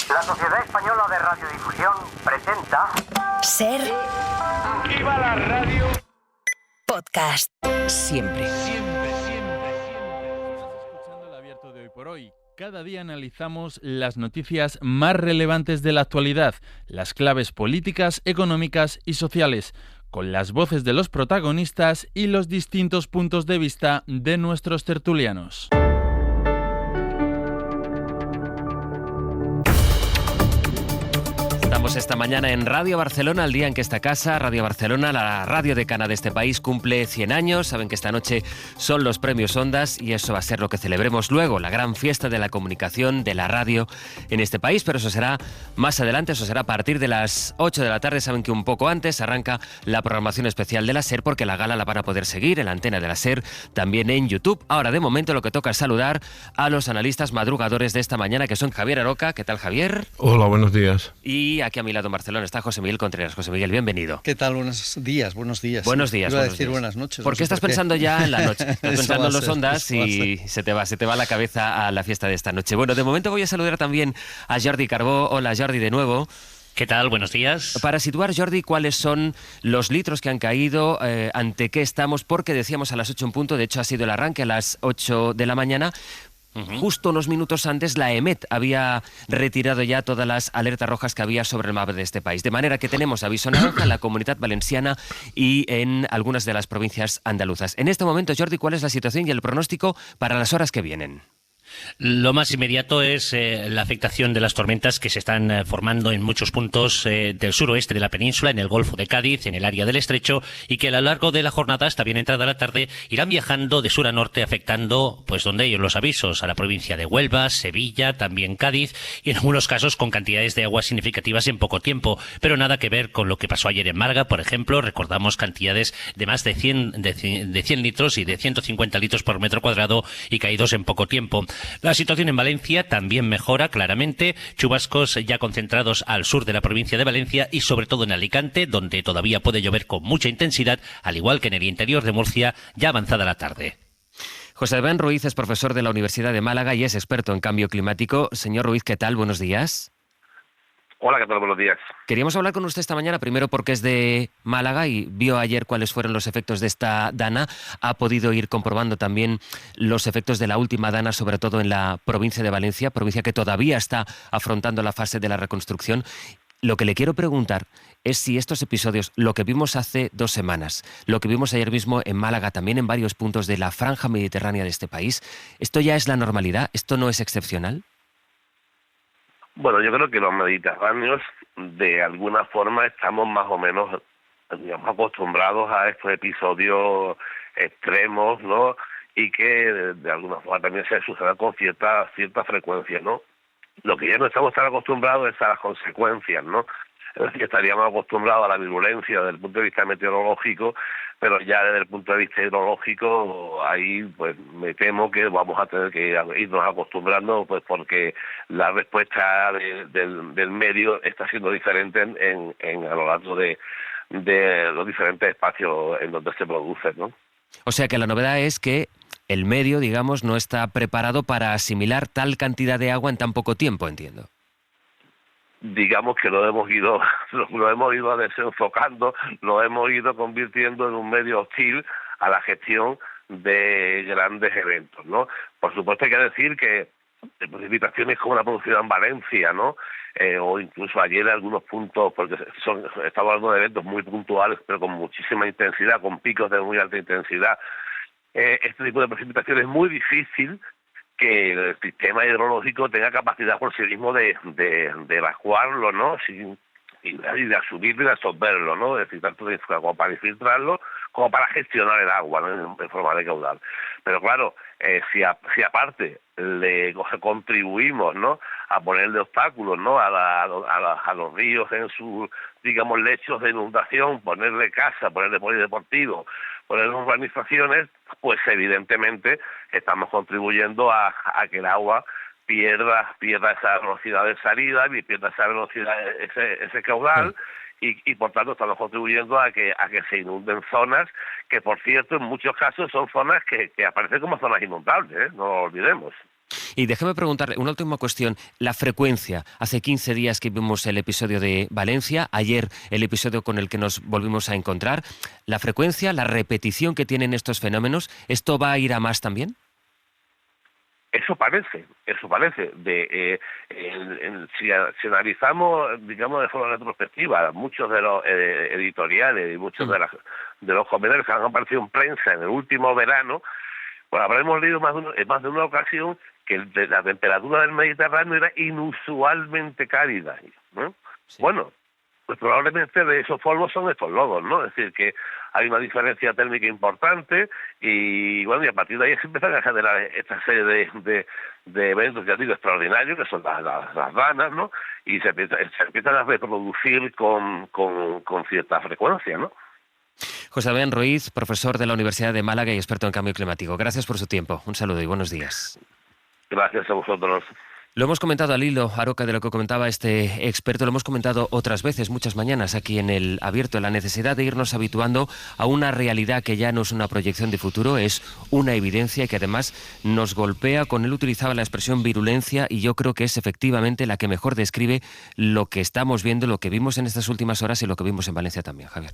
La Sociedad Española de Radiodifusión presenta... Ser... ¡Viva la radio! Podcast. Siempre. Estás escuchando el Abierto de Hoy por Hoy. Cada día analizamos las noticias más relevantes de la actualidad, las claves políticas, económicas y sociales, con las voces de los protagonistas y los distintos puntos de vista de nuestros tertulianos. Estamos esta mañana en Radio Barcelona, el día en que esta casa, Radio Barcelona, la radio decana de este país, cumple 100 años. Saben que esta noche son los premios Ondas y eso va a ser lo que celebremos luego, la gran fiesta de la comunicación, de la radio en este país, pero eso será más adelante, eso será a partir de las 8 de la tarde. Saben que un poco antes arranca la programación especial de la SER, porque la gala la van a poder seguir en la antena de la SER, también en YouTube. Ahora, de momento, lo que toca es saludar a los analistas madrugadores de esta mañana, que son Javier Aroca. ¿Qué tal, Javier? Hola, buenos días. Y aquí a mi lado en Barcelona está José Miguel Contreras. José Miguel, bienvenido. ¿Qué tal? Buenos días. Buenos días. Iba a buenos decir días. buenas noches. ¿Por qué estás pensando ya en la noche? Estás pensando en los Ondas eso va a y se te va la cabeza a la fiesta de esta noche. Bueno, de momento voy a saludar también a Jordi Carbó. Hola, Jordi, de nuevo. ¿Qué tal? Buenos días. Para situar, Jordi, ¿cuáles son los litros que han caído? ¿Ante qué estamos? Porque decíamos a las 8 en punto, de hecho ha sido el arranque a las 8 de la mañana. Justo unos minutos antes, la EMET había retirado ya todas las alertas rojas que había sobre el mapa de este país. De manera que tenemos aviso naranja en la Comunidad Valenciana y en algunas de las provincias andaluzas. En este momento, Jordi, ¿cuál es la situación y el pronóstico para las horas que vienen? Lo más inmediato es la afectación de las tormentas que se están formando en muchos puntos del suroeste de la península, en el Golfo de Cádiz, en el área del Estrecho, y que a lo largo de la jornada, hasta bien entrada la tarde, irán viajando de sur a norte, afectando, pues donde ellos los avisos, a la provincia de Huelva, Sevilla, también Cádiz, y en algunos casos con cantidades de agua significativas en poco tiempo, pero nada que ver con lo que pasó ayer en Málaga, por ejemplo. Recordamos cantidades de más de 100 litros y de 150 litros por metro cuadrado y caídos en poco tiempo. La situación en Valencia también mejora claramente, chubascos ya concentrados al sur de la provincia de Valencia y sobre todo en Alicante, donde todavía puede llover con mucha intensidad, al igual que en el interior de Murcia, ya avanzada la tarde. José Ben Ruiz es profesor de la Universidad de Málaga y es experto en cambio climático. Señor Ruiz, ¿qué tal? Buenos días. Hola, ¿qué tal? Buenos días. Queríamos hablar con usted esta mañana, primero porque es de Málaga y vio ayer cuáles fueron los efectos de esta dana. Ha podido ir comprobando también los efectos de la última dana, sobre todo en la provincia de Valencia, provincia que todavía está afrontando la fase de la reconstrucción. Lo que le quiero preguntar es si estos episodios, lo que vimos hace 2 semanas, lo que vimos ayer mismo en Málaga, también en varios puntos de la franja mediterránea de este país, ¿esto ya es la normalidad? ¿Esto no es excepcional? Bueno, yo creo que los mediterráneos, de alguna forma, estamos más o menos, digamos, acostumbrados a estos episodios extremos, ¿no? Y que de alguna forma también se suceda con cierta frecuencia, ¿no? Lo que ya no estamos tan acostumbrados es a las consecuencias, ¿no? Es decir, estaríamos acostumbrados a la virulencia desde el punto de vista meteorológico, pero ya desde el punto de vista hidrológico, ahí pues me temo que vamos a tener que irnos acostumbrando, pues porque la respuesta del medio está siendo diferente a lo largo de los diferentes espacios en donde se produce, ¿no? O sea que la novedad es que el medio, digamos, no está preparado para asimilar tal cantidad de agua en tan poco tiempo, entiendo. Digamos que lo hemos ido desenfocando, lo hemos ido convirtiendo en un medio hostil a la gestión de grandes eventos, ¿no? Por supuesto hay que decir que precipitaciones como la producida en Valencia, ¿no? O incluso ayer en algunos puntos, porque estamos hablando de eventos muy puntuales, pero con muchísima intensidad, con picos de muy alta intensidad. Este tipo de precipitación es muy difícil que el sistema hidrológico tenga capacidad por sí mismo de evacuarlo, ¿no? Y de asumirlo y de absorberlo, ¿no? Es decir, tanto como para infiltrarlo como para gestionar el agua, ¿no? En forma de caudal. Pero claro, si aparte le contribuimos, ¿no? A ponerle obstáculos, ¿no? A los ríos en sus, digamos, lechos de inundación, ponerle casa, ponerle polideportivo, ponerle urbanizaciones, pues evidentemente estamos contribuyendo a que el agua pierda esa velocidad de salida y pierda esa velocidad, ese caudal, y por tanto estamos contribuyendo a que se inunden zonas que, por cierto, en muchos casos son zonas que aparecen como zonas inundables, no lo olvidemos. Y déjeme preguntarle una última cuestión. La frecuencia. Hace 15 días que vimos el episodio de Valencia, ayer el episodio con el que nos volvimos a encontrar. La frecuencia, la repetición que tienen estos fenómenos, ¿esto va a ir a más también? Eso parece. Si analizamos, digamos, de forma retrospectiva, muchos de los editoriales y muchos de los comentarios que han aparecido en prensa en el último verano, pues habremos leído en más de una ocasión que la temperatura del Mediterráneo era inusualmente cálida, ¿no? Sí. Bueno, pues probablemente de esos polvos son estos lodos, ¿no? Es decir, que hay una diferencia térmica importante y bueno, y a partir de ahí se empiezan a generar esta serie de eventos, ya digo, extraordinarios, que son las ranas, ¿no? Y se empiezan a reproducir con cierta frecuencia, ¿no? José Damián Ruiz, profesor de la Universidad de Málaga y experto en cambio climático. Gracias por su tiempo. Un saludo y buenos días. Gracias a vosotros. Lo hemos comentado al hilo, Aroca, de lo que comentaba este experto, lo hemos comentado otras veces, muchas mañanas aquí en El Abierto, la necesidad de irnos habituando a una realidad que ya no es una proyección de futuro, es una evidencia y que además nos golpea. Con él utilizaba la expresión virulencia y yo creo que es efectivamente la que mejor describe lo que estamos viendo, lo que vimos en estas últimas horas y lo que vimos en Valencia también, Javier.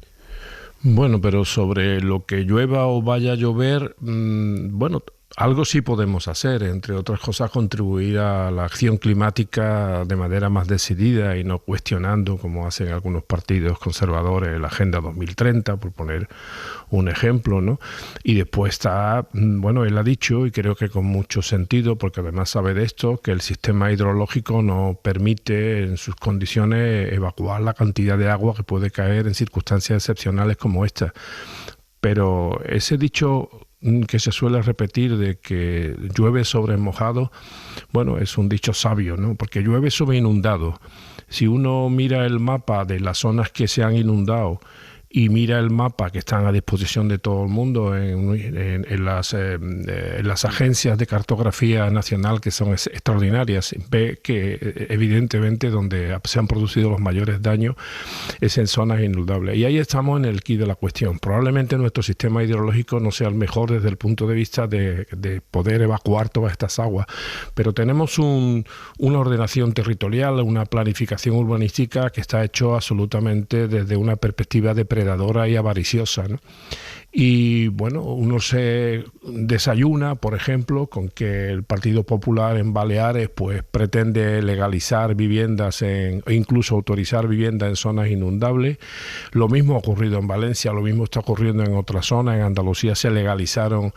Bueno, pero sobre lo que llueva o vaya a llover, bueno, algo sí podemos hacer, entre otras cosas contribuir a la acción climática de manera más decidida y no cuestionando, como hacen algunos partidos conservadores, la Agenda 2030, por poner un ejemplo, ¿no? Y después está, bueno, él ha dicho, y creo que con mucho sentido, porque además sabe de esto, que el sistema hidrológico no permite en sus condiciones evacuar la cantidad de agua que puede caer en circunstancias excepcionales como esta. Pero ese dicho que se suele repetir de que llueve sobre mojado, bueno, es un dicho sabio, ¿no? Porque llueve sobre inundado. Si uno mira el mapa de las zonas que se han inundado y mira el mapa que están a disposición de todo el mundo en las agencias de cartografía nacional, que son extraordinarias, ve que evidentemente donde se han producido los mayores daños es en zonas inundables. Y ahí estamos en el quid de la cuestión. Probablemente nuestro sistema hidrológico no sea el mejor desde el punto de vista de poder evacuar todas estas aguas, pero tenemos una ordenación territorial, una planificación urbanística que está hecho absolutamente desde una perspectiva depredadora y avariciosa, ¿no? Y bueno, uno se desayuna, por ejemplo, con que el Partido Popular en Baleares pues pretende legalizar viviendas e incluso autorizar viviendas en zonas inundables. Lo mismo ha ocurrido en Valencia, lo mismo está ocurriendo en otras zonas. En Andalucía se legalizaron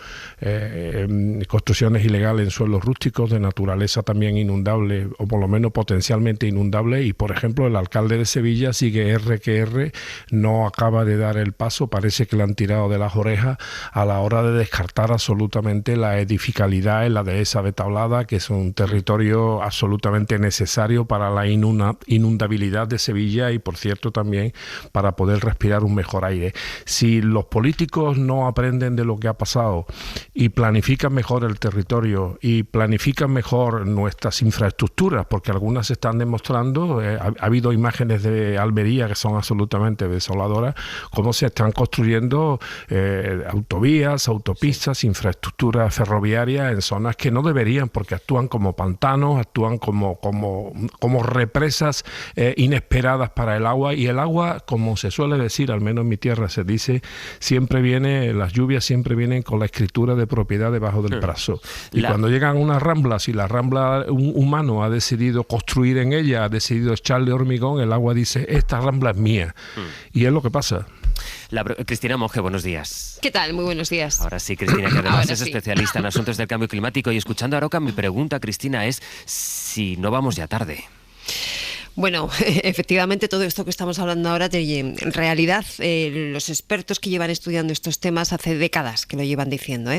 construcciones ilegales en suelos rústicos de naturaleza también inundable, o por lo menos potencialmente inundable. Y por ejemplo, el alcalde de Sevilla sigue R, no acaba de dar el paso, parece que le han tirado de las orejas a la hora de descartar absolutamente la edificabilidad en la dehesa de Tablada, que es un territorio absolutamente necesario para la inundabilidad de Sevilla y, por cierto, también para poder respirar un mejor aire. Si los políticos no aprenden de lo que ha pasado y planifican mejor el territorio y planifican mejor nuestras infraestructuras, porque algunas se están demostrando, ha habido imágenes de Almería que son absolutamente desoladoras, cómo se están construyendo autovías, autopistas, infraestructuras ferroviarias en zonas que no deberían, porque actúan como pantanos, actúan como represas inesperadas para el agua, y el agua, como se suele decir, al menos en mi tierra se dice, las lluvias siempre vienen con la escritura de propiedad debajo del brazo. Y cuando llegan unas ramblas y la rambla un humano ha decidido construir en ella, ha decidido echarle hormigón, el agua dice, esta rambla es mía. Y es lo que pasa. Cristina Monge, buenos días. ¿Qué tal? Muy buenos días. Ahora sí, Cristina, que además es especialista en asuntos del cambio climático. Y escuchando a Aroca, mi pregunta, Cristina, es si no vamos ya tarde. Bueno, efectivamente todo esto que estamos hablando ahora, en realidad los expertos que llevan estudiando estos temas hace décadas que lo llevan diciendo,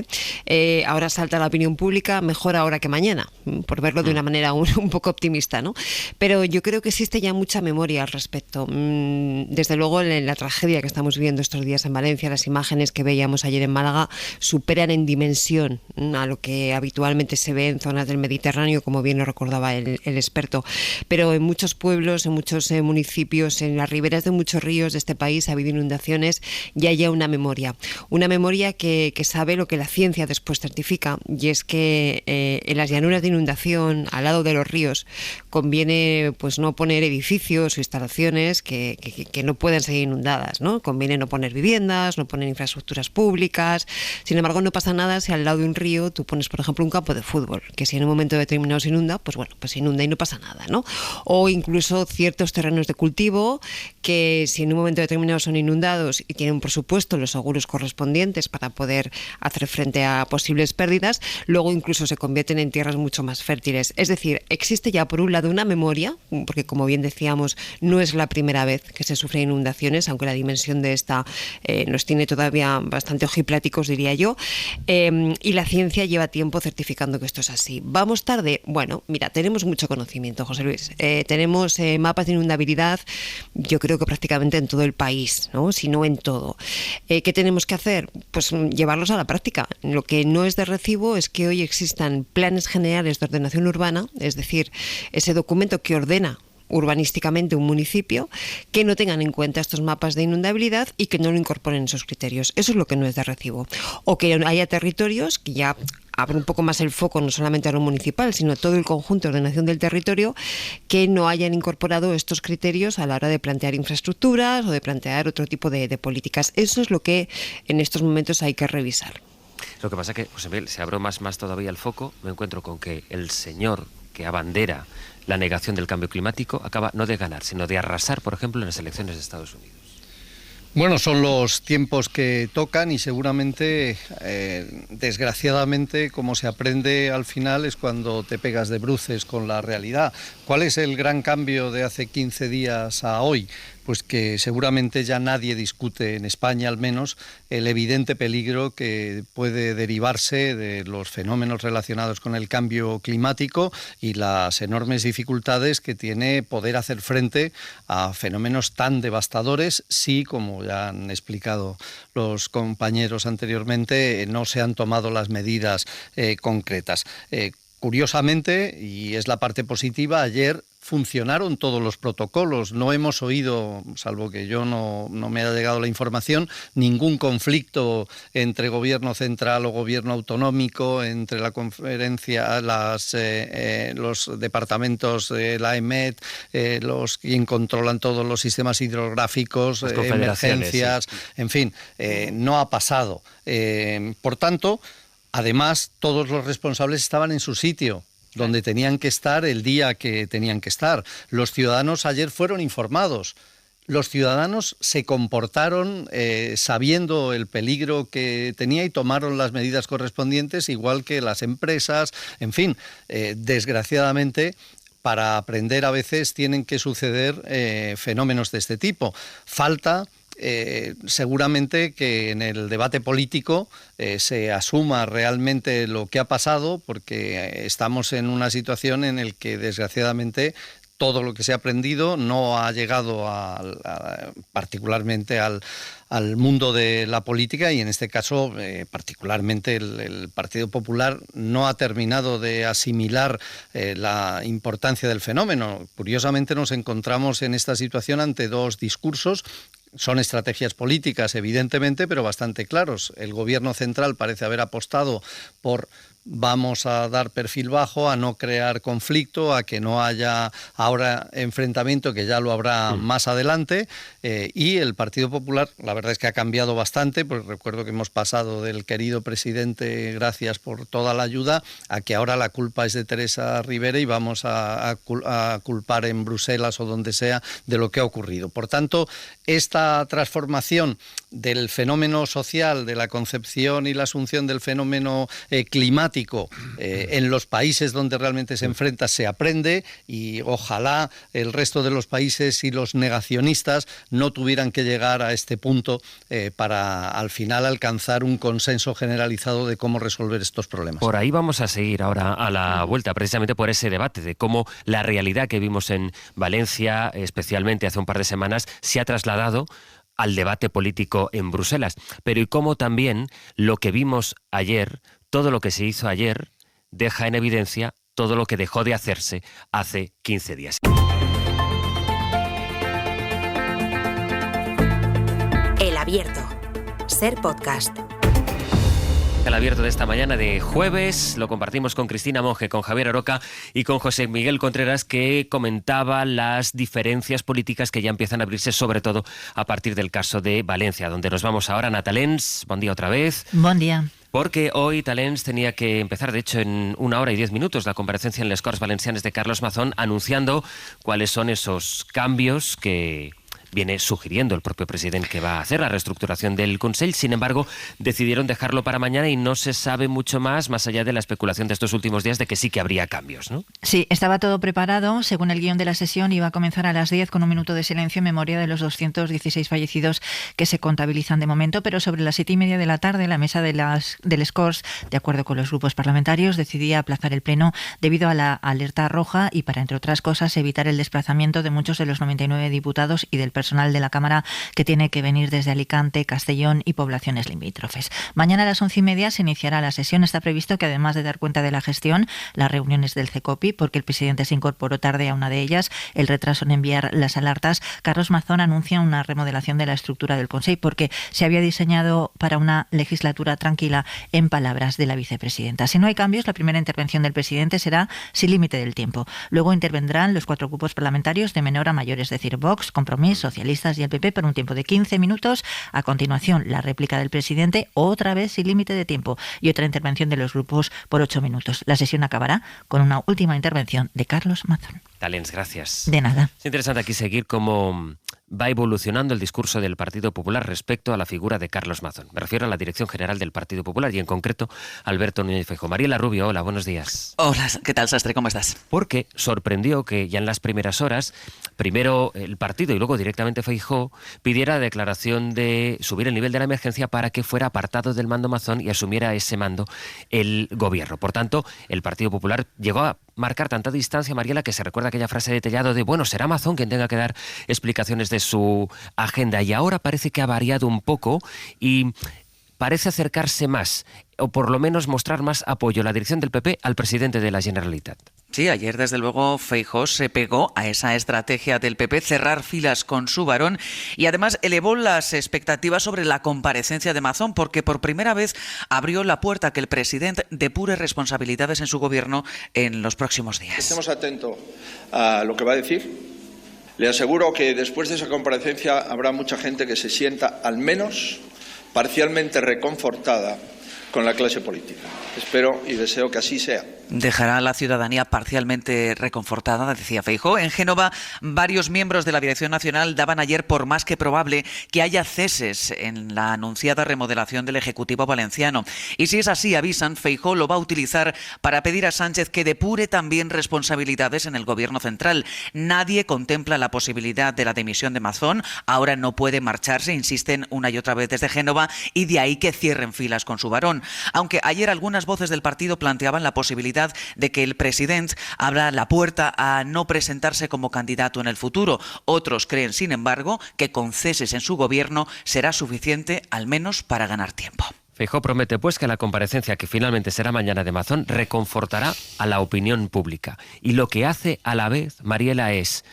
ahora salta la opinión pública, mejor ahora que mañana, por verlo de una manera un poco optimista, ¿no? Pero yo creo que existe ya mucha memoria al respecto. Desde luego la tragedia que estamos viviendo estos días en Valencia, las imágenes que veíamos ayer en Málaga, superan en dimensión a lo que habitualmente se ve en zonas del Mediterráneo, como bien lo recordaba el experto, pero en muchos puntos pueblos, en muchos municipios, en las riberas de muchos ríos de este país ha habido inundaciones y hay ya una memoria que sabe lo que la ciencia después certifica, y es que en las llanuras de inundación, al lado de los ríos, conviene pues no poner edificios o instalaciones que no puedan ser inundadas, ¿no? Conviene no poner viviendas, no poner infraestructuras públicas. Sin embargo, no pasa nada si al lado de un río tú pones, por ejemplo, un campo de fútbol, que si en un momento determinado se inunda, pues bueno, pues se inunda y no pasa nada, ¿no? O incluso ciertos terrenos de cultivo que si en un momento determinado son inundados y tienen, por supuesto, los seguros correspondientes para poder hacer frente a posibles pérdidas, luego incluso se convierten en tierras mucho más fértiles. Es decir, existe ya por un lado una memoria, porque como bien decíamos, no es la primera vez que se sufren inundaciones, aunque la dimensión de esta nos tiene todavía bastante ojipláticos, diría yo, y la ciencia lleva tiempo certificando que esto es así. ¿Vamos tarde? Bueno, mira, tenemos mucho conocimiento, José Luis. Tenemos mapas de inundabilidad, yo creo que prácticamente en todo el país, ¿no? Si no en todo. ¿Qué tenemos que hacer? Pues llevarlos a la práctica. Lo que no es de recibo es que hoy existan planes generales de ordenación urbana, es decir, ese documento que ordena urbanísticamente un municipio, que no tengan en cuenta estos mapas de inundabilidad y que no lo incorporen en esos criterios. Eso es lo que no es de recibo. O que haya territorios que ya abre un poco más el foco, no solamente a lo municipal, sino a todo el conjunto de ordenación del territorio, que no hayan incorporado estos criterios a la hora de plantear infraestructuras o de plantear otro tipo de políticas. Eso es lo que en estos momentos hay que revisar. Lo que pasa es que, José Miguel, si abro más todavía el foco, me encuentro con que el señor que abandera la negación del cambio climático acaba no de ganar, sino de arrasar, por ejemplo, en las elecciones de Estados Unidos. Bueno, son los tiempos que tocan y seguramente, desgraciadamente, como se aprende al final es cuando te pegas de bruces con la realidad. ¿Cuál es el gran cambio de hace 15 días a hoy? Pues que seguramente ya nadie discute, en España al menos, el evidente peligro que puede derivarse de los fenómenos relacionados con el cambio climático y las enormes dificultades que tiene poder hacer frente a fenómenos tan devastadores si, como ya han explicado los compañeros anteriormente, no se han tomado las medidas concretas. Curiosamente, y es la parte positiva, ayer funcionaron todos los protocolos. No hemos oído, salvo que yo no me haya llegado la información, ningún conflicto entre gobierno central o gobierno autonómico, entre la conferencia, los departamentos de la EMET, quien controlan todos los sistemas hidrográficos, emergencias, sí. En fin, no ha pasado. Por tanto, además, todos los responsables estaban en su sitio, donde tenían que estar el día que tenían que estar. Los ciudadanos ayer fueron informados. Los ciudadanos se comportaron sabiendo el peligro que tenía y tomaron las medidas correspondientes, igual que las empresas. En fin, desgraciadamente, para aprender a veces tienen que suceder fenómenos de este tipo. Falta seguramente que en el debate político se asuma realmente lo que ha pasado, porque estamos en una situación en la que desgraciadamente todo lo que se ha aprendido no ha llegado particularmente al mundo de la política, y en este caso particularmente el Partido Popular no ha terminado de asimilar la importancia del fenómeno. Curiosamente nos encontramos en esta situación ante dos discursos. Son estrategias políticas, evidentemente, pero bastante claros. El gobierno central parece haber apostado por vamos a dar perfil bajo, a no crear conflicto, a que no haya ahora enfrentamiento, que ya lo habrá más adelante, y el Partido Popular, la verdad es que ha cambiado bastante, porque recuerdo que hemos pasado del querido presidente, gracias por toda la ayuda, a que ahora la culpa es de Teresa Rivera y vamos a culpar en Bruselas o donde sea de lo que ha ocurrido. Por tanto, esta transformación del fenómeno social, de la concepción y la asunción del fenómeno climático, en los países donde realmente se enfrenta se aprende, y ojalá el resto de los países y los negacionistas no tuvieran que llegar a este punto para al final alcanzar un consenso generalizado de cómo resolver estos problemas. Por ahí vamos a seguir ahora a la vuelta, precisamente por ese debate de cómo la realidad que vimos en Valencia, especialmente hace un par de semanas, se ha trasladado al debate político en Bruselas. Pero y cómo también lo que vimos ayer, todo lo que se hizo ayer, deja en evidencia todo lo que dejó de hacerse hace 15 días. Abierto. Ser Podcast. El abierto de esta mañana de jueves lo compartimos con Cristina Monge, con Javier Aroca y con José Miguel Contreras, que comentaba las diferencias políticas que ya empiezan a abrirse, sobre todo a partir del caso de Valencia, donde nos vamos ahora. Natalens, buen día otra vez. Buen día. Porque hoy Talens tenía que empezar, de hecho, en 1 hora y 10 minutos, la comparecencia en les Corts Valencianes de Carlos Mazón, anunciando cuáles son esos cambios que viene sugiriendo el propio presidente que va a hacer, la reestructuración del Consell. Sin embargo, decidieron dejarlo para mañana y no se sabe mucho más allá de la especulación de estos últimos días de que sí que habría cambios, ¿no? Sí, estaba todo preparado. Según el guión de la sesión, iba a comenzar a las 10 con un minuto de silencio en memoria de los 216 fallecidos que se contabilizan de momento, pero sobre las 7:30 de la tarde, la mesa del Corts, de acuerdo con los grupos parlamentarios, decidía aplazar el pleno debido a la alerta roja y para, entre otras cosas, evitar el desplazamiento de muchos de los 99 diputados y del personal de la Cámara que tiene que venir desde Alicante, Castellón y poblaciones limítrofes. Mañana a las 11:30 se iniciará la sesión. Está previsto que, además de dar cuenta de la gestión, las reuniones del CECOPI, porque el presidente se incorporó tarde a una de ellas, el retraso en enviar las alertas, Carlos Mazón anuncia una remodelación de la estructura del Consell, porque se había diseñado para una legislatura tranquila, en palabras de la vicepresidenta. Si no hay cambios, la primera intervención del presidente será sin límite del tiempo. Luego intervendrán los 4 grupos parlamentarios de menor a mayor, es decir, Vox, Compromís, Socialistas y el PP, por un tiempo de 15 minutos. A continuación, la réplica del presidente, otra vez sin límite de tiempo, y otra intervención de los grupos por 8 minutos. La sesión acabará con una última intervención de Carlos Mazón. Talens, gracias. De nada. Es interesante aquí seguir cómo va evolucionando el discurso del Partido Popular respecto a la figura de Carlos Mazón. Me refiero a la Dirección General del Partido Popular y, en concreto, Alberto Núñez Feijóo. Mariela Rubio, hola, buenos días. Hola, ¿qué tal, Sastre? ¿Cómo estás? Porque sorprendió que ya en las primeras horas, primero el partido y luego directamente Feijóo pidiera la declaración de subir el nivel de la emergencia para que fuera apartado del mando Mazón y asumiera ese mando el gobierno. Por tanto, el Partido Popular llegó a marcar tanta distancia, Mariela, que se recuerda aquella frase de Tellado de, bueno, será Mazón quien tenga que dar explicaciones de su agenda, y ahora parece que ha variado un poco y parece acercarse más, o por lo menos mostrar más apoyo la dirección del PP al presidente de la Generalitat. Sí, ayer desde luego Feijóo se pegó a esa estrategia del PP, cerrar filas con su varón, y además elevó las expectativas sobre la comparecencia de Mazón, porque por primera vez abrió la puerta a que el presidente depure responsabilidades en su gobierno en los próximos días. Estemos atentos a lo que va a decir. Le aseguro que después de esa comparecencia habrá mucha gente que se sienta al menos parcialmente reconfortada con la clase política. Espero y deseo que así sea. Dejará a la ciudadanía parcialmente reconfortada, decía Feijóo. En Génova, varios miembros de la Dirección Nacional daban ayer por más que probable que haya ceses en la anunciada remodelación del Ejecutivo valenciano. Y si es así, avisan, Feijóo lo va a utilizar para pedir a Sánchez que depure también responsabilidades en el Gobierno central. Nadie contempla la posibilidad de la dimisión de Mazón. Ahora no puede marcharse, insisten una y otra vez desde Génova, y de ahí que cierren filas con su varón. Aunque ayer algunas voces del partido planteaban la posibilidad de que el presidente abra la puerta a no presentarse como candidato en el futuro. Otros creen, sin embargo, que con ceses en su gobierno será suficiente, al menos para ganar tiempo. Feijóo promete, pues, que la comparecencia, que finalmente será mañana de Mazón, reconfortará a la opinión pública. Y lo que hace a la vez, Mariela, es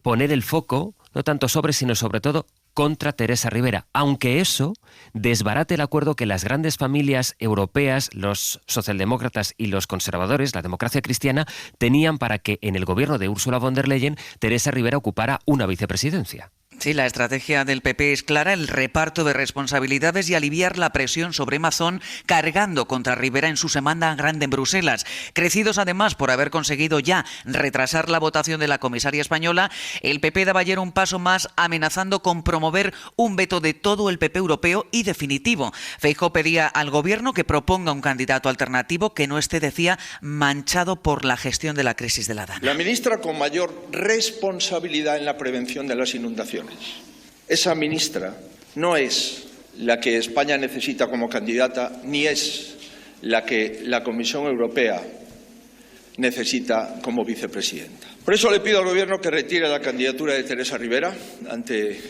poner el foco, no tanto sobre, sino sobre todo contra Teresa Rivera, aunque eso desbarate el acuerdo que las grandes familias europeas, los socialdemócratas y los conservadores, la democracia cristiana, tenían para que en el gobierno de Ursula von der Leyen Teresa Rivera ocupara una vicepresidencia. Sí, la estrategia del PP es clara, el reparto de responsabilidades y aliviar la presión sobre Mazón, cargando contra Rivera en su semana grande en Bruselas. Crecidos además por haber conseguido ya retrasar la votación de la comisaria española, el PP daba ayer un paso más, amenazando con promover un veto de todo el PP europeo y definitivo. Feijóo pedía al gobierno que proponga un candidato alternativo que no esté, decía, manchado por la gestión de la crisis de la Dana. La ministra con mayor responsabilidad en la prevención de las inundaciones. Esa ministra no es la que España necesita como candidata, ni es la que la Comisión Europea necesita como vicepresidenta. Por eso le pido al Gobierno que retire la candidatura de Teresa Rivera ante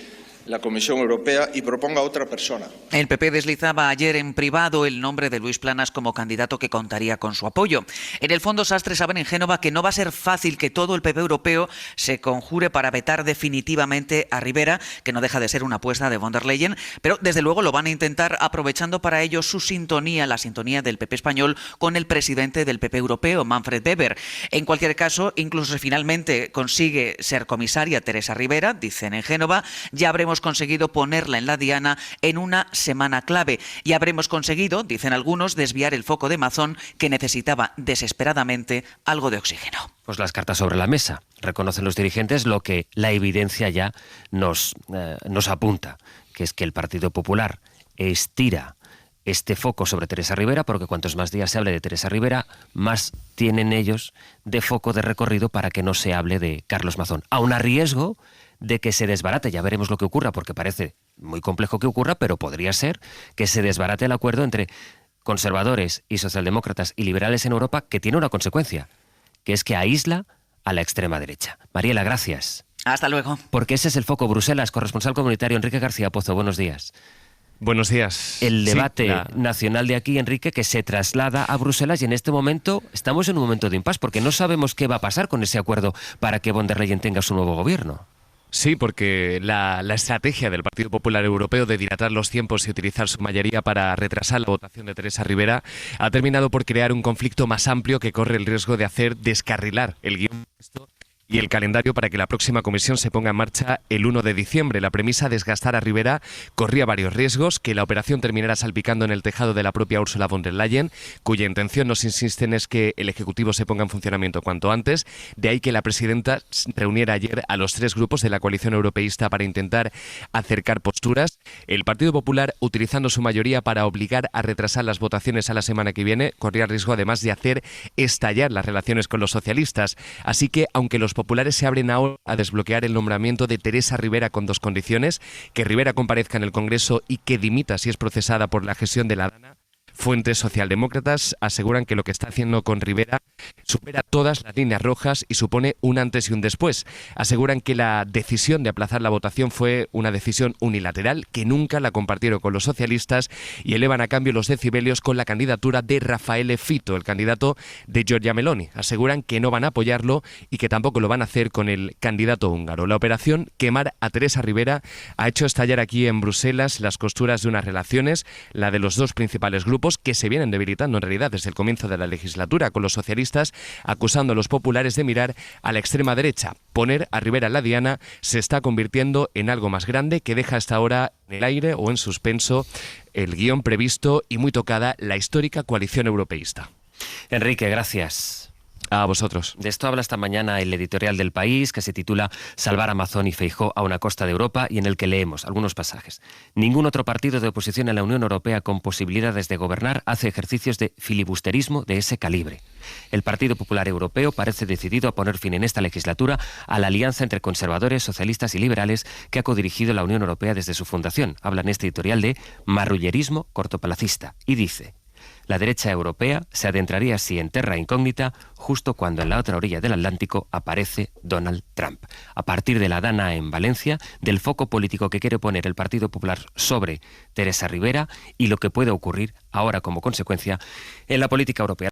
la Comisión Europea y proponga a otra persona. El PP deslizaba ayer en privado el nombre de Luis Planas como candidato que contaría con su apoyo. En el fondo, Sastre saben en Génova que no va a ser fácil que todo el PP europeo se conjure para vetar definitivamente a Rivera, que no deja de ser una apuesta de von der Leyen, pero desde luego lo van a intentar aprovechando para ello su sintonía, la sintonía del PP español con el presidente del PP europeo, Manfred Weber. En cualquier caso, incluso si finalmente consigue ser comisaria Teresa Rivera, dicen en Génova, ya habremos conseguido ponerla en la diana en una semana clave y habremos conseguido, dicen algunos, desviar el foco de Mazón, que necesitaba desesperadamente algo de oxígeno. Pues las cartas sobre la mesa. Reconocen los dirigentes lo que la evidencia ya nos apunta, que es que el Partido Popular estira este foco sobre Teresa Rivera, porque cuantos más días se hable de Teresa Rivera, más tienen ellos de foco de recorrido para que no se hable de Carlos Mazón. Aun a riesgo de que se desbarate, ya veremos lo que ocurra, porque parece muy complejo que ocurra, pero podría ser que se desbarate el acuerdo entre conservadores y socialdemócratas y liberales en Europa, que tiene una consecuencia, que es que aísla a la extrema derecha. Mariela, gracias. Hasta luego. Porque ese es el foco. Bruselas, corresponsal comunitario Enrique García Pozo, buenos días. Buenos días. El debate nacional de aquí, Enrique, que se traslada a Bruselas, y en este momento estamos en un momento de impasse, porque no sabemos qué va a pasar con ese acuerdo para que von der Leyen tenga su nuevo gobierno. Sí, porque la estrategia del Partido Popular Europeo de dilatar los tiempos y utilizar su mayoría para retrasar la votación de Teresa Rivera ha terminado por crear un conflicto más amplio que corre el riesgo de hacer descarrilar el guión y el calendario para que la próxima comisión se ponga en marcha el 1 de diciembre. La premisa de desgastar a Rivera corría varios riesgos, que la operación terminara salpicando en el tejado de la propia Ursula von der Leyen, cuya intención, nos insisten, es que el Ejecutivo se ponga en funcionamiento cuanto antes. De ahí que la presidenta reuniera ayer a los 3 grupos de la coalición europeísta para intentar acercar posturas. El Partido Popular, utilizando su mayoría para obligar a retrasar las votaciones a la semana que viene, corría el riesgo además de hacer estallar las relaciones con los socialistas. Así que, aunque los populares se abren ahora a desbloquear el nombramiento de Teresa Rivera con 2 condiciones: que Rivera comparezca en el Congreso y que dimita si es procesada por la gestión de la DANA. Fuentes socialdemócratas aseguran que lo que está haciendo con Rivera supera todas las líneas rojas y supone un antes y un después. Aseguran que la decisión de aplazar la votación fue una decisión unilateral, que nunca la compartieron con los socialistas, y elevan a cambio los decibelios con la candidatura de Raffaele Fitto, el candidato de Giorgia Meloni. Aseguran que no van a apoyarlo y que tampoco lo van a hacer con el candidato húngaro. La operación Quemar a Teresa Rivera ha hecho estallar aquí en Bruselas las costuras de unas relaciones, la de los 2 principales grupos, que se vienen debilitando en realidad desde el comienzo de la legislatura, con los socialistas acusando a los populares de mirar a la extrema derecha. Poner a Rivera en la diana se está convirtiendo en algo más grande, que deja hasta ahora en el aire o en suspenso el guión previsto y muy tocada la histórica coalición europeísta. Enrique, gracias. A vosotros. De esto habla esta mañana el editorial del País, que se titula Salvar a Mazón y Feijóo a una costa de Europa, y en el que leemos algunos pasajes. Ningún otro partido de oposición en la Unión Europea con posibilidades de gobernar hace ejercicios de filibusterismo de ese calibre. El Partido Popular Europeo parece decidido a poner fin en esta legislatura a la alianza entre conservadores, socialistas y liberales que ha codirigido la Unión Europea desde su fundación. Habla en este editorial de marrullerismo cortoplacista y dice: la derecha europea se adentraría así en terra incógnita justo cuando en la otra orilla del Atlántico aparece Donald Trump. A partir de la DANA en Valencia, del foco político que quiere poner el Partido Popular sobre Teresa Rivera y lo que puede ocurrir ahora como consecuencia en la política europea.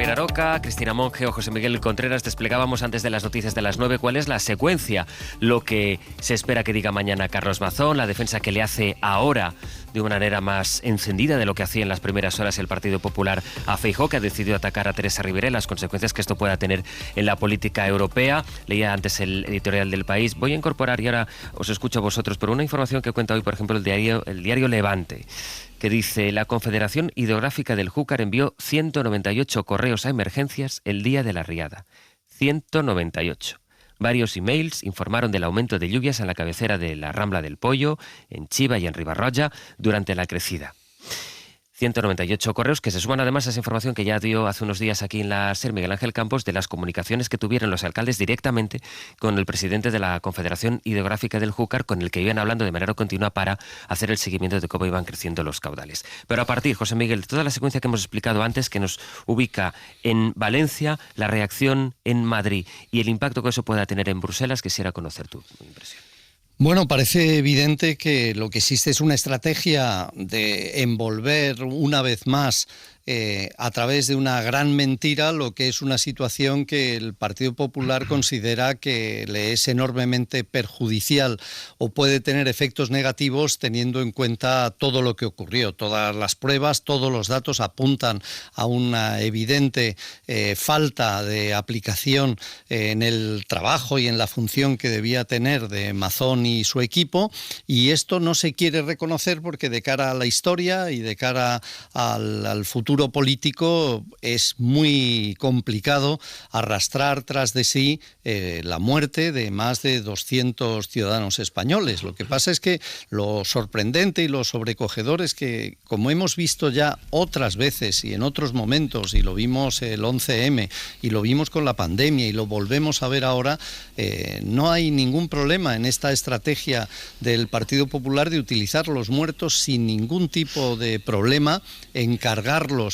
Aroca, Cristina Monge o José Miguel Contreras desplegábamos antes de las noticias de las 9 cuál es la secuencia, lo que se espera que diga mañana Carlos Mazón, la defensa que le hace ahora de una manera más encendida de lo que hacía en las primeras horas el Partido Popular a Feijóo, que ha decidido atacar a Teresa Rivera, y las consecuencias que esto pueda tener en la política europea. Leía antes el editorial del País. Voy a incorporar, y ahora os escucho a vosotros, pero una información que cuenta hoy, por ejemplo, el diario Levante, que dice: la Confederación Hidrográfica del Júcar envió 198 correos a emergencias el día de la riada. 198. Varios emails informaron del aumento de lluvias en la cabecera de la Rambla del Pollo, en Chiva y en Ribarroja durante la crecida. 198 correos que se suman además a esa información que ya dio hace unos días aquí en la SER Miguel Ángel Campos de las comunicaciones que tuvieron los alcaldes directamente con el presidente de la Confederación Hidrográfica del Júcar, con el que iban hablando de manera continua para hacer el seguimiento de cómo iban creciendo los caudales. Pero a partir, José Miguel, de toda la secuencia que hemos explicado antes, que nos ubica en Valencia, la reacción en Madrid y el impacto que eso pueda tener en Bruselas, quisiera conocer tu impresión. Bueno, parece evidente que lo que existe es una estrategia de envolver una vez más a través de una gran mentira lo que es una situación que el Partido Popular considera que le es enormemente perjudicial o puede tener efectos negativos teniendo en cuenta todo lo que ocurrió. Todas las pruebas, todos los datos apuntan a una evidente falta de aplicación en el trabajo y en la función que debía tener de Mazón y su equipo, y esto no se quiere reconocer porque de cara a la historia y de cara al futuro político es muy complicado arrastrar tras de sí la muerte de más de 200 ciudadanos españoles. Lo que pasa es que lo sorprendente y lo sobrecogedor es que, como hemos visto ya otras veces y en otros momentos, y lo vimos el 11M y lo vimos con la pandemia y lo volvemos a ver ahora, no hay ningún problema en esta estrategia del Partido Popular de utilizar los muertos sin ningún tipo de problema, encargarlos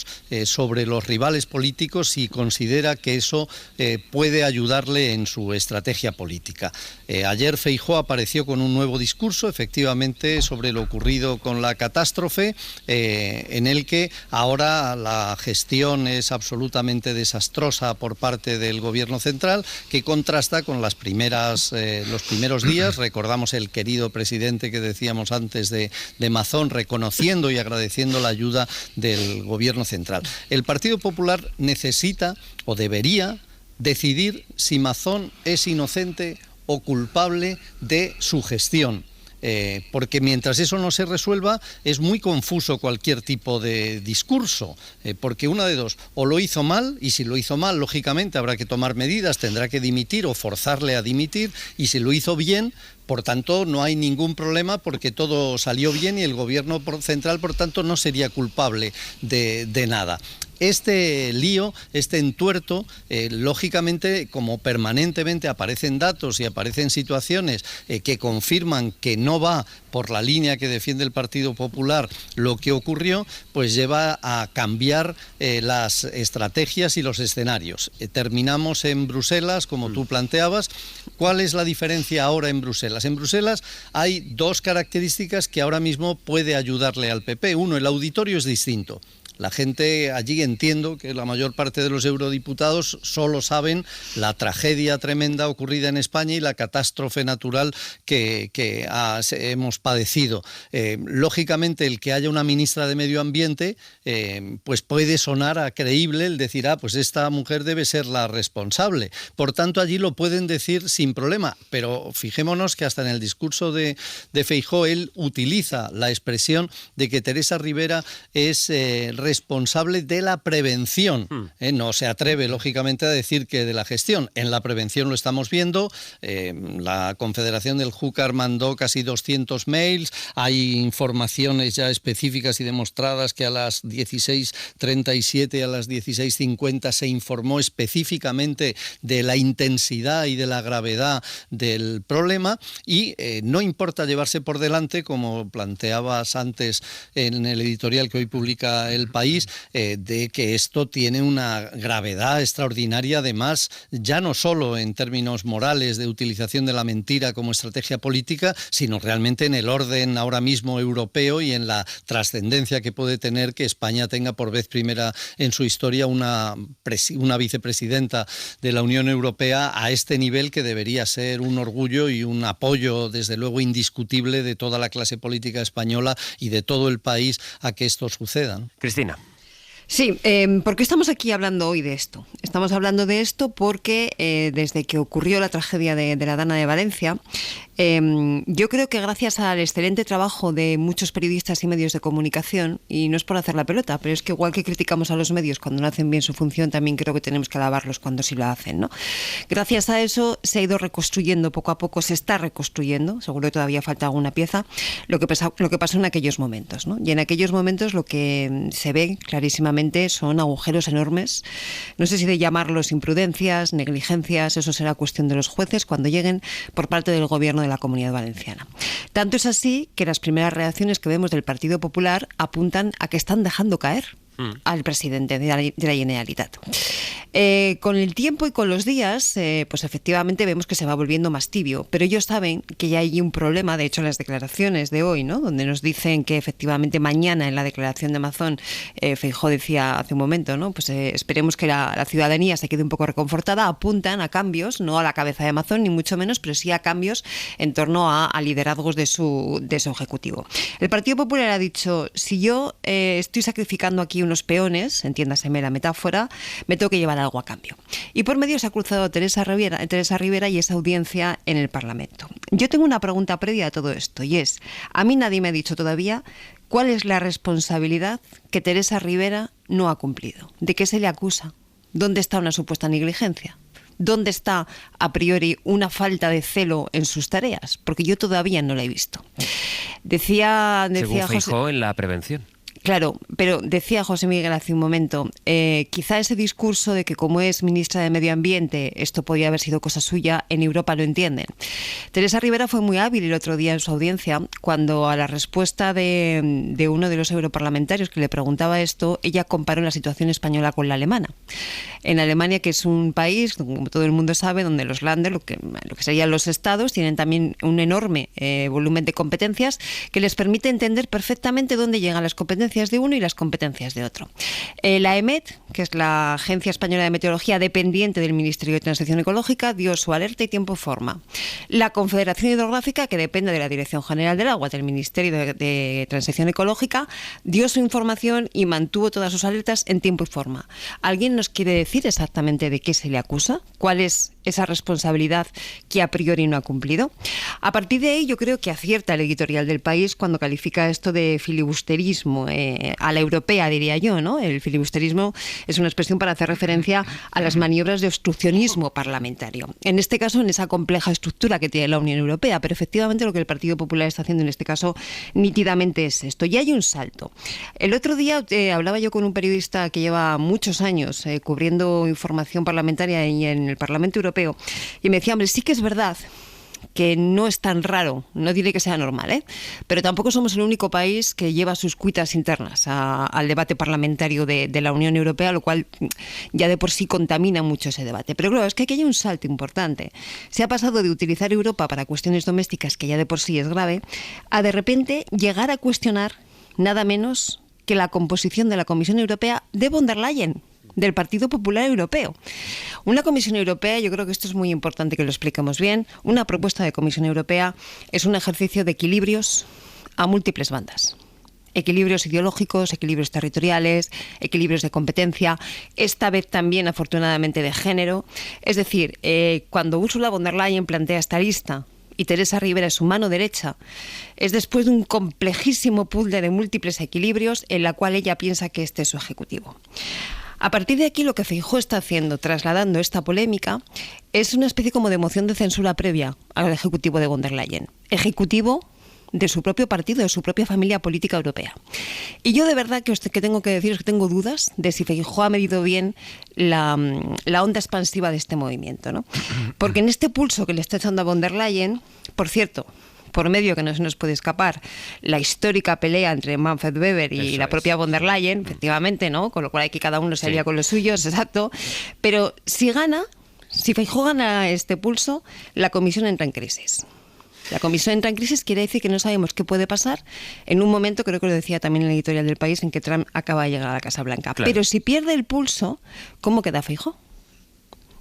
sobre los rivales políticos si considera que eso puede ayudarle en su estrategia política. Ayer Feijóo apareció con un nuevo discurso, efectivamente, sobre lo ocurrido con la catástrofe, en el que ahora la gestión es absolutamente desastrosa por parte del Gobierno central, que contrasta con los primeros días. Recordamos el querido presidente que decíamos antes de Mazón, reconociendo y agradeciendo la ayuda del Gobierno central. El Partido Popular necesita o debería decidir si Mazón es inocente o culpable de su gestión. Porque mientras eso no se resuelva es muy confuso cualquier tipo de discurso, porque una de dos, o lo hizo mal, y si lo hizo mal, lógicamente habrá que tomar medidas, tendrá que dimitir o forzarle a dimitir, y si lo hizo bien, por tanto, no hay ningún problema porque todo salió bien y el Gobierno central, por tanto, no sería culpable de nada. Este lío, este entuerto, lógicamente, como permanentemente aparecen datos y aparecen situaciones que confirman que no va por la línea que defiende el Partido Popular lo que ocurrió, pues lleva a cambiar las estrategias y los escenarios. Terminamos en Bruselas, como tú planteabas. ¿Cuál es la diferencia ahora en Bruselas? En Bruselas hay dos características que ahora mismo puede ayudarle al PP. Uno, el auditorio es distinto. La gente allí, entiendo que la mayor parte de los eurodiputados solo saben la tragedia tremenda ocurrida en España y la catástrofe natural que hemos padecido. Lógicamente, el que haya una ministra de Medio Ambiente, pues puede sonar a creíble el decir, pues esta mujer debe ser la responsable. Por tanto, allí lo pueden decir sin problema. Pero fijémonos que hasta en el discurso de Feijóo, él utiliza la expresión de que Teresa Rivera es responsable de la prevención. No se atreve, lógicamente, a decir que de la gestión. En la prevención lo estamos viendo. La Confederación del Júcar mandó casi 200 mails. Hay informaciones ya específicas y demostradas que a las 16:37 y a las 16:50 se informó específicamente de la intensidad y de la gravedad del problema, y no importa llevarse por delante, como planteabas antes en el editorial que hoy publica El País, de que esto tiene una gravedad extraordinaria, además, ya no solo en términos morales de utilización de la mentira como estrategia política, sino realmente en el orden ahora mismo europeo y en la trascendencia que puede tener que España tenga por vez primera en su historia una vicepresidenta de la Unión Europea a este nivel, que debería ser un orgullo y un apoyo, desde luego, indiscutible de toda la clase política española y de todo el país a que esto suceda, ¿no? Cristina. Sí, ¿por qué estamos aquí hablando hoy de esto? Estamos hablando de esto porque desde que ocurrió la tragedia de la Dana de Valencia, yo creo que gracias al excelente trabajo de muchos periodistas y medios de comunicación, y no es por hacer la pelota, pero es que igual que criticamos a los medios cuando no hacen bien su función, también creo que tenemos que alabarlos cuando sí lo hacen, ¿no? Gracias a eso se ha ido reconstruyendo poco a poco, se está reconstruyendo, seguro que todavía falta alguna pieza, lo que pasó en aquellos momentos, ¿no? Y en aquellos momentos lo que se ve clarísimamente son agujeros enormes, no sé si de llamarlos imprudencias, negligencias, eso será cuestión de los jueces cuando lleguen, por parte del gobierno de la Comunidad Valenciana. Tanto es así que las primeras reacciones que vemos del Partido Popular apuntan a que están dejando caer al presidente de la Generalitat. Con el tiempo y con los días, pues efectivamente vemos que se va volviendo más tibio, pero ellos saben que ya hay un problema, de hecho en las declaraciones de hoy, ¿no? Donde nos dicen que efectivamente mañana en la declaración de Mazón, Feijóo decía hace un momento, ¿no? Pues esperemos que la ciudadanía se quede un poco reconfortada, apuntan a cambios, no a la cabeza de Mazón ni mucho menos, pero sí a cambios en torno a liderazgos de su ejecutivo. El Partido Popular ha dicho, si yo estoy sacrificando aquí unos peones, entiéndaseme la metáfora, me tengo que llevar algo a cambio. Y por medio se ha cruzado Teresa Rivera y esa audiencia en el Parlamento. Yo tengo una pregunta previa a todo esto, y es, a mí nadie me ha dicho todavía cuál es la responsabilidad que Teresa Rivera no ha cumplido. ¿De qué se le acusa? ¿Dónde está una supuesta negligencia? ¿Dónde está, a priori, una falta de celo en sus tareas? Porque yo todavía no la he visto. Decía Según Feijóo, en la prevención. Claro, pero decía José Miguel hace un momento, quizá ese discurso de que como es ministra de Medio Ambiente esto podía haber sido cosa suya, en Europa lo entienden. Teresa Rivera fue muy hábil el otro día en su audiencia cuando a la respuesta de uno de los europarlamentarios que le preguntaba esto, ella comparó la situación española con la alemana. En Alemania, que es un país, como todo el mundo sabe, donde los Länder, lo que serían los estados, tienen también un enorme volumen de competencias que les permite entender perfectamente dónde llegan las competencias de uno y las competencias de otro. La EMET, que es la Agencia Española de Meteorología dependiente del Ministerio de Transición Ecológica, dio su alerta y tiempo y forma. La Confederación Hidrográfica, que depende de la Dirección General del Agua del Ministerio de Transición Ecológica, dio su información y mantuvo todas sus alertas en tiempo y forma. ¿Alguien nos quiere decir exactamente de qué se le acusa? ¿Cuál es esa responsabilidad que a priori no ha cumplido? A partir de ahí yo creo que acierta el editorial del País cuando califica esto de filibusterismo, a la europea diría yo, ¿no? El filibusterismo es una expresión para hacer referencia a las maniobras de obstruccionismo parlamentario. En este caso, en esa compleja estructura que tiene la Unión Europea, pero efectivamente lo que el Partido Popular está haciendo en este caso nítidamente es esto. Y hay un salto. El otro día hablaba yo con un periodista que lleva muchos años cubriendo información parlamentaria y en el Parlamento Europeo y me decía, hombre, sí que es verdad que no es tan raro, no diré que sea normal, pero tampoco somos el único país que lleva sus cuitas internas al debate parlamentario de la Unión Europea, lo cual ya de por sí contamina mucho ese debate. Pero claro, es que aquí hay un salto importante. Se ha pasado de utilizar Europa para cuestiones domésticas, que ya de por sí es grave, a de repente llegar a cuestionar nada menos que la composición de la Comisión Europea de von der Leyen, del Partido Popular Europeo. Una Comisión Europea, yo creo que esto es muy importante que lo expliquemos bien, una propuesta de Comisión Europea es un ejercicio de equilibrios a múltiples bandas. Equilibrios ideológicos, equilibrios territoriales, equilibrios de competencia, esta vez también afortunadamente de género. Es decir, cuando Ursula von der Leyen plantea esta lista y Teresa Rivera es su mano derecha, es después de un complejísimo puzzle de múltiples equilibrios en la cual ella piensa que este es su ejecutivo. A partir de aquí lo que Feijóo está haciendo, trasladando esta polémica, es una especie como de moción de censura previa al ejecutivo de von der Leyen. Ejecutivo de su propio partido, de su propia familia política europea. Y yo de verdad que tengo que deciros que tengo dudas de si Feijóo ha medido bien la onda expansiva de este movimiento, ¿no? Porque en este pulso que le está echando a von der Leyen, por cierto, por medio que no se nos puede escapar, la histórica pelea entre Manfred Weber y la propia von der Leyen, efectivamente, ¿no? Con lo cual hay que cada uno se alía con los suyos, exacto. Pero si Feijóo gana este pulso, la Comisión entra en crisis. La Comisión entra en crisis quiere decir que no sabemos qué puede pasar en un momento, creo que lo decía también en el editorial del País, en que Trump acaba de llegar a la Casa Blanca. Claro. Pero si pierde el pulso, ¿cómo queda Feijóo?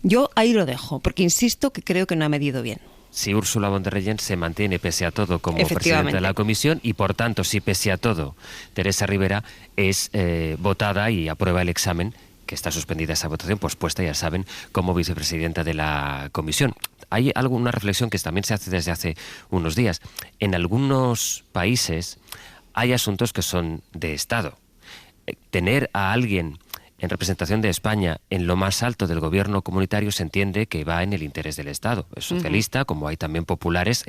Yo ahí lo dejo, porque insisto que creo que no ha medido bien. si Ursula von der Leyen se mantiene pese a todo como presidenta de la Comisión y, por tanto, si pese a todo Teresa Rivera es votada y aprueba el examen, que está suspendida esa votación, pospuesta, ya saben, como vicepresidenta de la Comisión. Hay una reflexión que también se hace desde hace unos días. En algunos países hay asuntos que son de Estado. Tener a alguien en representación de España en lo más alto del gobierno comunitario se entiende que va en el interés del Estado. Es socialista, como hay también populares,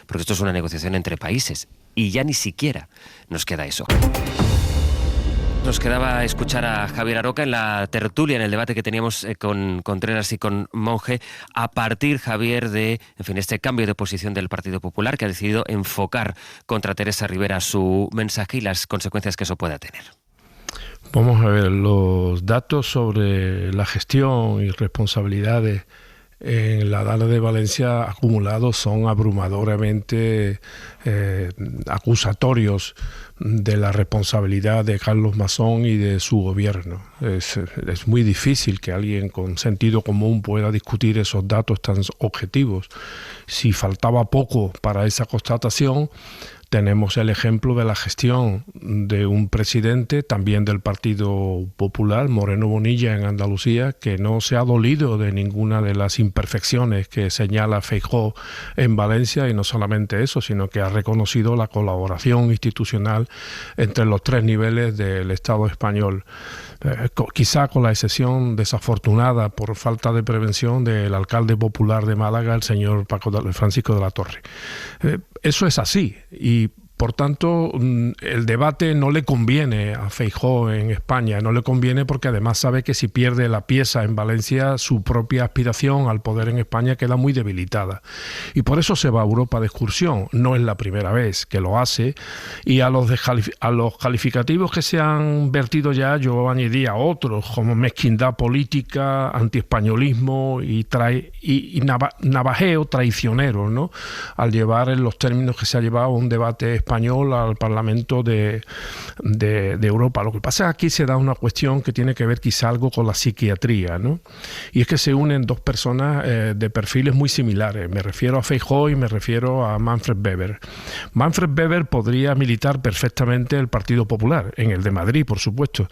porque esto es una negociación entre países. Y ya ni siquiera nos queda eso. Nos quedaba escuchar a Javier Aroca en la tertulia, en el debate que teníamos con Contreras y con Monge, a partir, Javier, de este cambio de posición del Partido Popular, que ha decidido enfocar contra Teresa Rivera su mensaje y las consecuencias que eso pueda tener. Vamos a ver, los datos sobre la gestión y responsabilidades en la DALA de Valencia acumulados son abrumadoramente acusatorios de la responsabilidad de Carlos Mazón y de su gobierno. Es muy difícil que alguien con sentido común pueda discutir esos datos tan objetivos. Si faltaba poco para esa constatación, tenemos el ejemplo de la gestión de un presidente, también del Partido Popular, Moreno Bonilla, en Andalucía, que no se ha dolido de ninguna de las imperfecciones que señala Feijóo en Valencia, y no solamente eso, sino que ha reconocido la colaboración institucional entre los tres niveles del Estado español. Quizá con la excepción desafortunada por falta de prevención del alcalde popular de Málaga, el señor Francisco de la Torre. Eso es así, y por tanto el debate no le conviene a Feijóo en España, no le conviene porque además sabe que si pierde la pieza en Valencia, su propia aspiración al poder en España queda muy debilitada. Y por eso se va a Europa de excursión. No es la primera vez que lo hace, y a los calificativos que se han vertido ya yo añadía otros, como mezquindad política, antiespañolismo y navajeo traicionero, ¿no?, al llevar en los términos que se ha llevado un debate español al Parlamento de Europa. Lo que pasa es que aquí se da una cuestión que tiene que ver quizá algo con la psiquiatría, ¿no? Y es que se unen dos personas de perfiles muy similares. Me refiero a Feijóo y me refiero a Manfred Weber. Manfred Weber podría militar perfectamente el Partido Popular, en el de Madrid, por supuesto.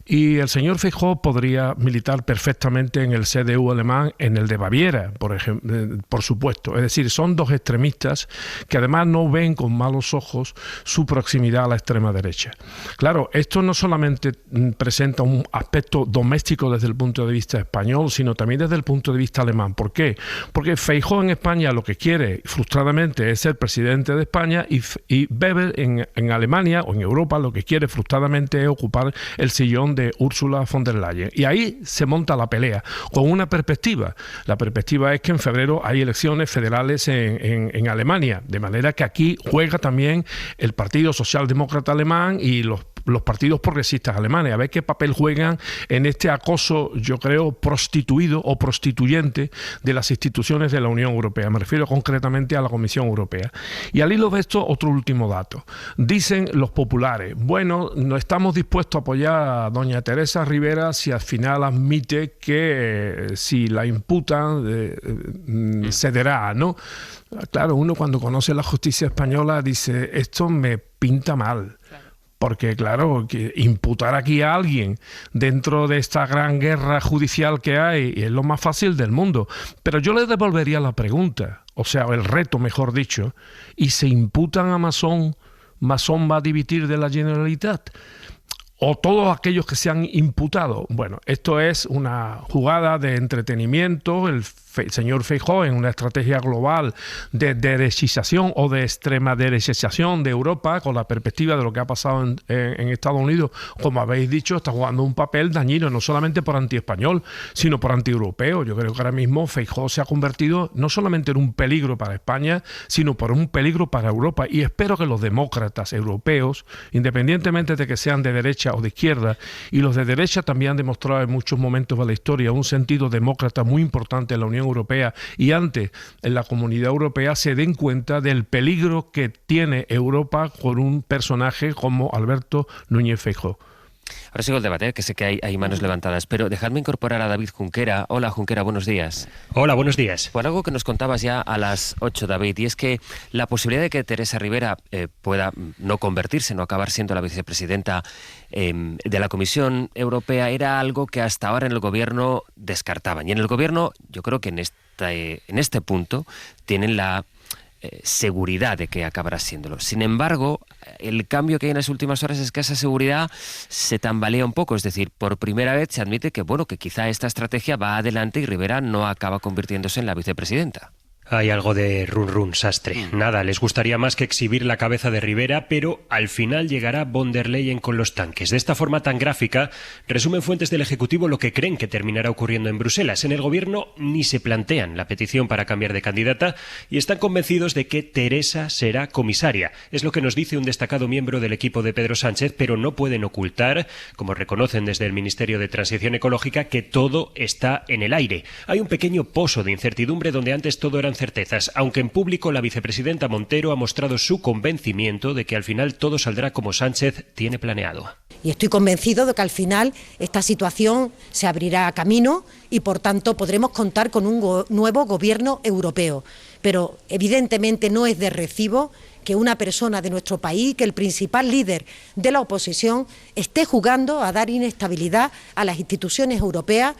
Y el señor Feijóo podría militar perfectamente en el CDU alemán, en el de Baviera, por supuesto. Es decir, son dos extremistas que además no ven con malos ojos su proximidad a la extrema derecha. Claro, esto no solamente presenta un aspecto doméstico desde el punto de vista español, sino también desde el punto de vista alemán. ¿Por qué? Porque Feijóo en España lo que quiere frustradamente es ser presidente de España, y Weber en Alemania o en Europa lo que quiere frustradamente es ocupar el sillón de Ursula von der Leyen. Y ahí se monta la pelea con una perspectiva. La perspectiva es que en febrero hay elecciones federales en Alemania, de manera que aquí juega también el Partido Socialdemócrata Alemán y los partidos progresistas alemanes, a ver qué papel juegan en este acoso, yo creo, prostituido o prostituyente de las instituciones de la Unión Europea. Me refiero concretamente a la Comisión Europea. Y al hilo de esto, otro último dato. Dicen los populares, bueno, no estamos dispuestos a apoyar a doña Teresa Rivera si al final admite que si la imputan cederá, ¿no? Claro, uno cuando conoce la justicia española dice, esto me pinta mal. Porque, claro, que imputar aquí a alguien dentro de esta gran guerra judicial que hay es lo más fácil del mundo. Pero yo le devolvería la pregunta, o sea, el reto, mejor dicho, ¿y se imputan a Mazón? ¿Mazón va a dimitir de la Generalitat? ¿O todos aquellos que se han imputado? Bueno, esto es una jugada de entretenimiento. El señor Feijóo, en una estrategia global de derechización o de extrema derechización de Europa, con la perspectiva de lo que ha pasado en Estados Unidos, como habéis dicho, está jugando un papel dañino, no solamente por antiespañol, sino por antieuropeo. Yo creo que ahora mismo Feijóo se ha convertido no solamente en un peligro para España, sino por un peligro para Europa. Y espero que los demócratas europeos, independientemente de que sean de derecha o de izquierda, y los de derecha también han demostrado en muchos momentos de la historia un sentido demócrata muy importante en la Unión Europea y antes en la Comunidad Europea, se den cuenta del peligro que tiene Europa con un personaje como Alberto Núñez Feijóo. Ahora sigo el debate, que sé que hay manos levantadas, pero dejadme incorporar a David Junquera. Hola, Junquera, buenos días. Hola, buenos días. Por algo que nos contabas ya a las 8, David, y es que la posibilidad de que Teresa Rivera pueda no convertirse, no acabar siendo la vicepresidenta de la Comisión Europea era algo que hasta ahora en el Gobierno descartaban. Y en el Gobierno, yo creo que en este punto tienen la seguridad de que acabará siéndolo. Sin embargo, el cambio que hay en las últimas horas es que esa seguridad se tambalea un poco, es decir, por primera vez se admite que quizá esta estrategia va adelante y Rivera no acaba convirtiéndose en la vicepresidenta. Hay algo de run sastre. Nada, les gustaría más que exhibir la cabeza de Rivera, pero al final llegará von der Leyen con los tanques. De esta forma tan gráfica, resumen fuentes del Ejecutivo lo que creen que terminará ocurriendo en Bruselas. En el Gobierno ni se plantean la petición para cambiar de candidata y están convencidos de que Teresa será comisaria. Es lo que nos dice un destacado miembro del equipo de Pedro Sánchez, pero no pueden ocultar, como reconocen desde el Ministerio de Transición Ecológica, que todo está en el aire. Hay un pequeño pozo de incertidumbre donde antes todo eran certezas, aunque en público la vicepresidenta Montero ha mostrado su convencimiento de que al final todo saldrá como Sánchez tiene planeado. Y estoy convencido de que al final esta situación se abrirá camino y por tanto podremos contar con un nuevo gobierno europeo. Pero evidentemente no es de recibo que una persona de nuestro país, que el principal líder de la oposición, esté jugando a dar inestabilidad a las instituciones europeas.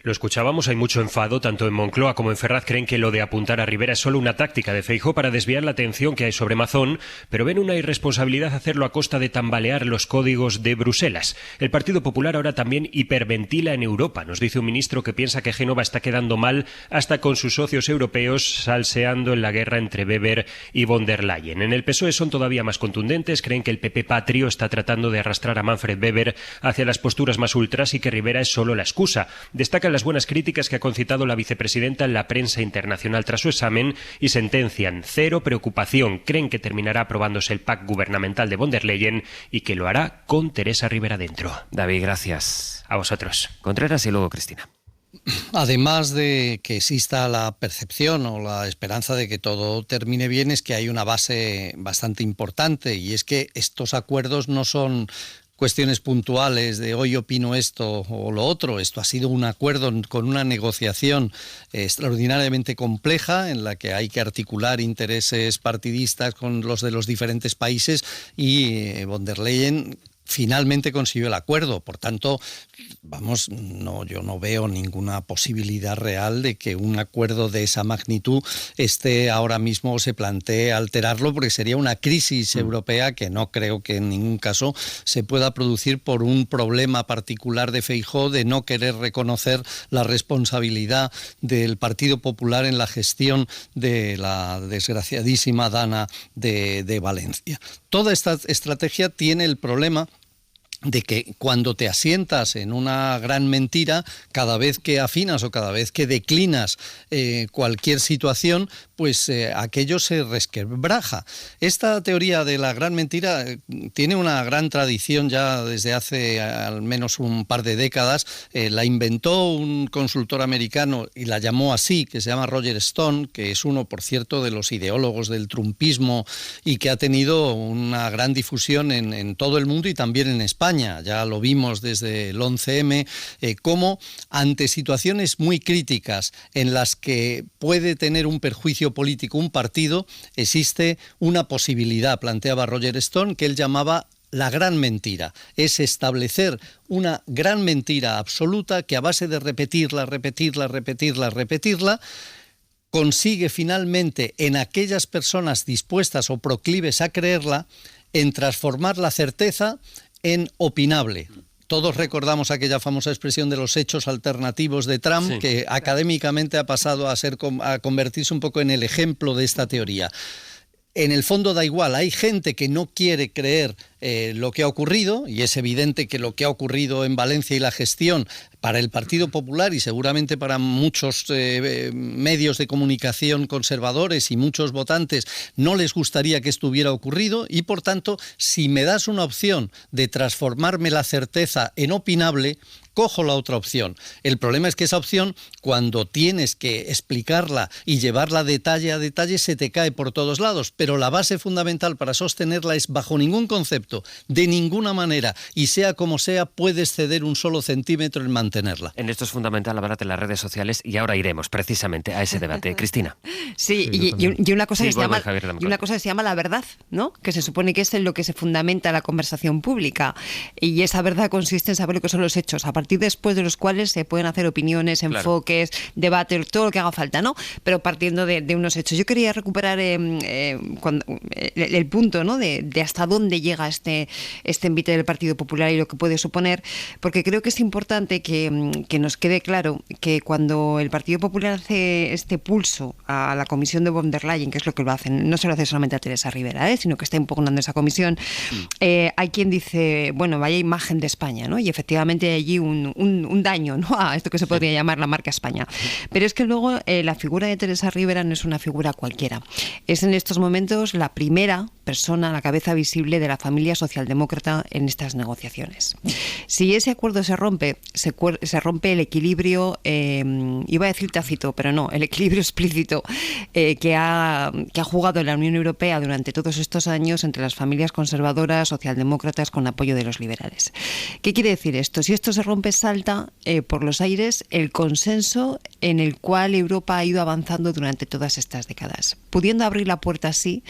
Lo escuchábamos, hay mucho enfado, tanto en Moncloa como en Ferraz creen que lo de apuntar a Rivera es solo una táctica de Feijóo para desviar la atención que hay sobre Mazón, pero ven una irresponsabilidad hacerlo a costa de tambalear los códigos de Bruselas. El Partido Popular ahora también hiperventila en Europa, nos dice un ministro que piensa que Génova está quedando mal hasta con sus socios europeos salseando en la guerra entre Weber y von der Leyen. En el PSOE son todavía más contundentes, creen que el PP patrio está tratando de arrastrar a Manfred Weber hacia las posturas más ultras y que Rivera es solo la excusa. Destacan las buenas críticas que ha concitado la vicepresidenta en la prensa internacional tras su examen y sentencian cero preocupación. Creen que terminará aprobándose el pacto gubernamental de von der Leyen y que lo hará con Teresa Rivera dentro. David, gracias. A vosotros. Contreras y luego Cristina. Además de que exista la percepción o la esperanza de que todo termine bien, es que hay una base bastante importante y es que estos acuerdos no son cuestiones puntuales de hoy opino esto o lo otro. Esto ha sido un acuerdo con una negociación extraordinariamente compleja en la que hay que articular intereses partidistas con los de los diferentes países y von der Leyen finalmente consiguió el acuerdo. Por tanto, yo no veo ninguna posibilidad real de que un acuerdo de esa magnitud ahora mismo se plantee alterarlo, porque sería una crisis europea que no creo que en ningún caso se pueda producir por un problema particular de Feijóo de no querer reconocer la responsabilidad del Partido Popular en la gestión de la desgraciadísima Dana de Valencia. Toda esta estrategia tiene el problema de que cuando te asientas en una gran mentira, cada vez que afinas o cada vez que declinas cualquier situación, pues aquello se resquebraja. Esta teoría de la gran mentira tiene una gran tradición ya desde hace al menos un par de décadas. La inventó un consultor americano y la llamó así, que se llama Roger Stone, que es uno, por cierto, de los ideólogos del trumpismo y que ha tenido una gran difusión en todo el mundo y también en España. Ya lo vimos desde el 11M, cómo ante situaciones muy críticas en las que puede tener un perjuicio político un partido, existe una posibilidad, planteaba Roger Stone, que él llamaba la gran mentira. Es establecer una gran mentira absoluta que a base de repetirla, consigue finalmente en aquellas personas dispuestas o proclives a creerla, en transformar la certeza en opinable. Todos recordamos aquella famosa expresión de los hechos alternativos de Trump, sí, que académicamente ha pasado a convertirse un poco en el ejemplo de esta teoría. En el fondo da igual, hay gente que no quiere creer lo que ha ocurrido, y es evidente que lo que ha ocurrido en Valencia y la gestión para el Partido Popular y seguramente para muchos medios de comunicación conservadores y muchos votantes no les gustaría que estuviera ocurrido, y por tanto, si me das una opción de transformarme la certeza en opinable, cojo la otra opción. El problema es que esa opción, cuando tienes que explicarla y llevarla detalle a detalle, se te cae por todos lados, pero la base fundamental para sostenerla es, bajo ningún concepto, concepto, de ninguna manera, y sea como sea, puedes ceder un solo centímetro en mantenerla. En esto es fundamental hablar de las redes sociales y ahora iremos precisamente a ese debate. Cristina. Sí, y una cosa que se llama la verdad, ¿no? Que se supone que es en lo que se fundamenta la conversación pública, y esa verdad consiste en saber lo que son los hechos, a partir después de los cuales se pueden hacer opiniones, enfoques, debates, todo lo que haga falta, ¿no? Pero partiendo de unos hechos. Yo quería recuperar el punto, ¿no? de hasta dónde llega este envite del Partido Popular y lo que puede suponer, porque creo que es importante que nos quede claro que cuando el Partido Popular hace este pulso a la comisión de von der Leyen, que es lo que lo hacen, no se lo hace solamente a Teresa Rivera, sino que está impugnando esa comisión, hay quien dice, bueno, vaya imagen de España, ¿no? Y efectivamente hay allí un daño, ¿no? A esto que se podría llamar la marca España. Pero es que luego la figura de Teresa Rivera no es una figura cualquiera. Es en estos momentos la primera persona, la cabeza visible de la familia socialdemócrata en estas negociaciones. Si ese acuerdo se rompe el equilibrio, iba a decir tácito, pero no, el equilibrio explícito que ha jugado la Unión Europea durante todos estos años entre las familias conservadoras, socialdemócratas, con apoyo de los liberales. ¿Qué quiere decir esto? Si esto se rompe, salta por los aires el consenso en el cual Europa ha ido avanzando durante todas estas décadas, pudiendo abrir la puerta así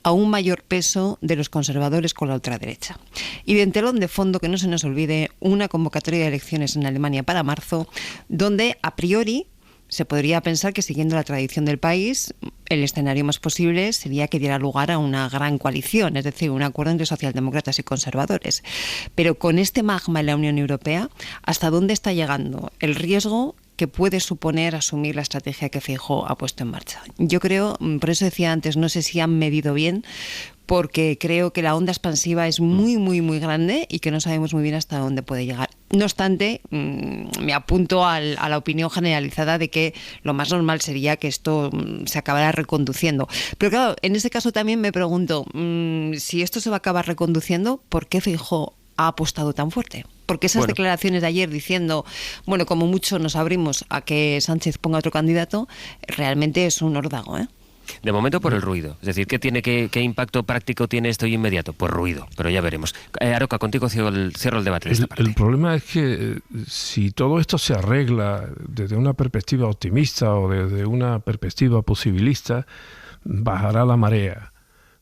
a un mayor peso de los conservadores con la ultraderecha. Y de telón de fondo, que no se nos olvide, una convocatoria de elecciones en Alemania para marzo, donde a priori se podría pensar que, siguiendo la tradición del país, el escenario más posible sería que diera lugar a una gran coalición, es decir, un acuerdo entre socialdemócratas y conservadores. Pero con este magma en la Unión Europea, ¿hasta dónde está llegando el riesgo que puede suponer asumir la estrategia que Feijóo ha puesto en marcha? Yo creo, por eso decía antes, no sé si han medido bien, porque creo que la onda expansiva es muy, muy, muy grande y que no sabemos muy bien hasta dónde puede llegar. No obstante, me apunto a la opinión generalizada de que lo más normal sería que esto se acabara reconduciendo. Pero claro, en ese caso también me pregunto, si esto se va a acabar reconduciendo, ¿por qué Feijóo ha apostado tan fuerte? Porque esas declaraciones de ayer diciendo, bueno, como mucho nos abrimos a que Sánchez ponga otro candidato, realmente es un órdago, ¿eh? De momento por el ruido. Es decir, ¿qué impacto práctico tiene esto inmediato? Pues ruido, pero ya veremos. Aroca, contigo cierro el debate. El problema es que si todo esto se arregla desde una perspectiva optimista o desde una perspectiva posibilista, bajará la marea.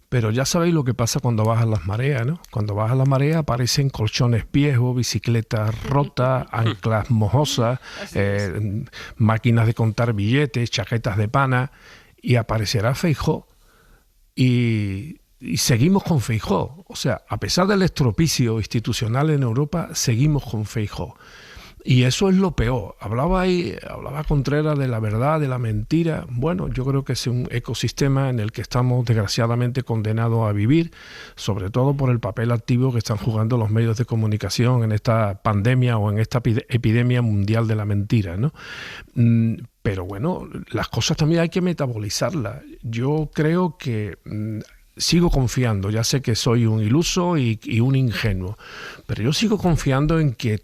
Pero ya sabéis lo que pasa cuando bajan las mareas, ¿no? Cuando baja la marea aparecen colchones viejos, bicicletas rotas, anclas mojosas, máquinas de contar billetes, chaquetas de pana, y aparecerá Feijóo y seguimos con Feijóo. O sea, a pesar del estropicio institucional en Europa, seguimos con Feijóo. Y eso es lo peor. Hablaba Contreras de la verdad, de la mentira. Bueno, yo creo que es un ecosistema en el que estamos desgraciadamente condenados a vivir, sobre todo por el papel activo que están jugando los medios de comunicación en esta pandemia o en esta epidemia mundial de la mentira, ¿no? Pero bueno, las cosas también hay que metabolizarlas. Yo creo que sigo confiando, ya sé que soy un iluso y un ingenuo, pero yo sigo confiando en que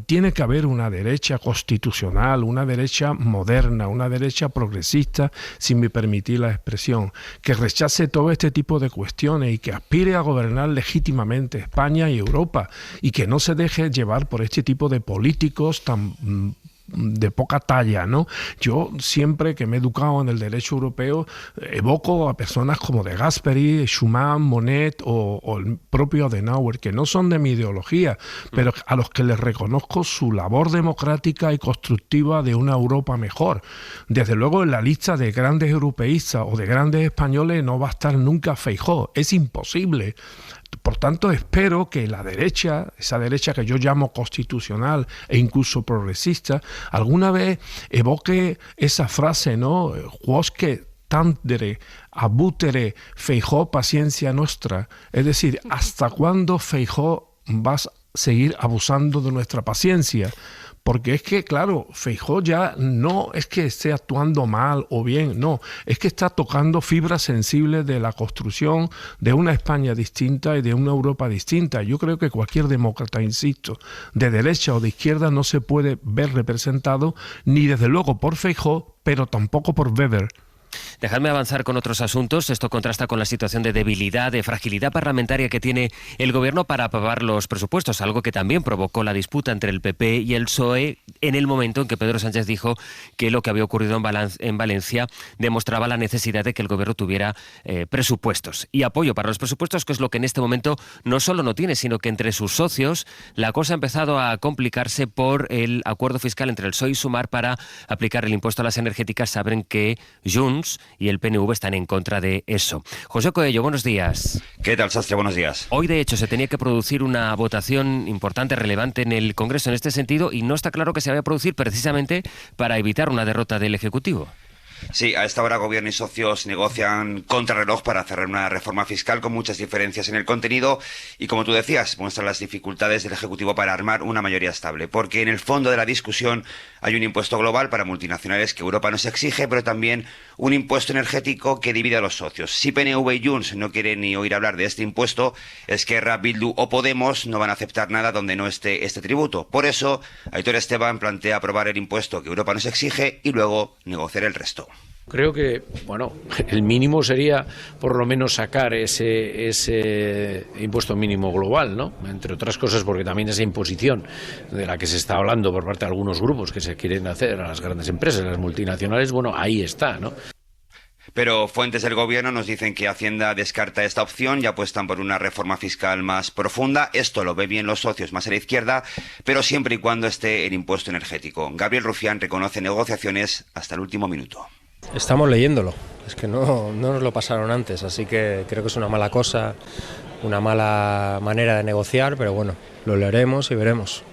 tiene que haber una derecha constitucional, una derecha moderna, una derecha progresista, si me permitís la expresión, que rechace todo este tipo de cuestiones y que aspire a gobernar legítimamente España y Europa, y que no se deje llevar por este tipo de políticos tan de poca talla, ¿no? Yo siempre que me he educado en el derecho europeo evoco a personas como de Gasperi, Schuman, Monet o el propio Adenauer, que no son de mi ideología, pero a los que les reconozco su labor democrática y constructiva de una Europa mejor. Desde luego, en la lista de grandes europeístas o de grandes españoles no va a estar nunca Feijóo, es imposible. Por tanto, espero que la derecha, esa derecha que yo llamo constitucional e incluso progresista, alguna vez evoque esa frase, ¿no? Quosque tandere, abutere, Feijóo paciencia nuestra. Es decir, ¿hasta cuándo, Feijóo, vas a seguir abusando de nuestra paciencia? Porque es que, claro, Feijóo ya no es que esté actuando mal o bien, no, es que está tocando fibras sensibles de la construcción de una España distinta y de una Europa distinta. Yo creo que cualquier demócrata, insisto, de derecha o de izquierda no se puede ver representado ni desde luego por Feijóo, pero tampoco por Weber. Dejadme avanzar con otros asuntos. Esto contrasta con la situación de debilidad, de fragilidad parlamentaria que tiene el Gobierno para aprobar los presupuestos, algo que también provocó la disputa entre el PP y el PSOE en el momento en que Pedro Sánchez dijo que lo que había ocurrido en Valencia demostraba la necesidad de que el Gobierno tuviera presupuestos y apoyo para los presupuestos, que es lo que en este momento no solo no tiene, sino que entre sus socios la cosa ha empezado a complicarse por el acuerdo fiscal entre el PSOE y Sumar para aplicar el impuesto a las energéticas. Saben que Junts y el PNV están en contra de eso. José Coello, buenos días. ¿Qué tal, Sastre? Buenos días. Hoy, de hecho, se tenía que producir una votación importante, relevante en el Congreso en este sentido, y no está claro que se vaya a producir precisamente para evitar una derrota del Ejecutivo. Sí, a esta hora Gobierno y socios negocian contrarreloj para cerrar una reforma fiscal con muchas diferencias en el contenido y, como tú decías, muestra las dificultades del Ejecutivo para armar una mayoría estable, porque en el fondo de la discusión hay un impuesto global para multinacionales que Europa nos exige, pero también un impuesto energético que divide a los socios. Si PNV y Junts no quieren ni oír hablar de este impuesto, Esquerra, Bildu o Podemos no van a aceptar nada donde no esté este tributo. Por eso, Aitor Esteban plantea aprobar el impuesto que Europa nos exige y luego negociar el resto. Creo que, bueno, el mínimo sería por lo menos sacar ese impuesto mínimo global, ¿no? Entre otras cosas porque también esa imposición de la que se está hablando por parte de algunos grupos que se quieren hacer a las grandes empresas, a las multinacionales, bueno, ahí está, ¿no? Pero fuentes del Gobierno nos dicen que Hacienda descarta esta opción y apuestan por una reforma fiscal más profunda. Esto lo ve bien los socios más a la izquierda, pero siempre y cuando esté el impuesto energético. Gabriel Rufián reconoce negociaciones hasta el último minuto. Estamos leyéndolo, es que no nos lo pasaron antes, así que creo que es una mala cosa, una mala manera de negociar, pero bueno, lo leeremos y veremos.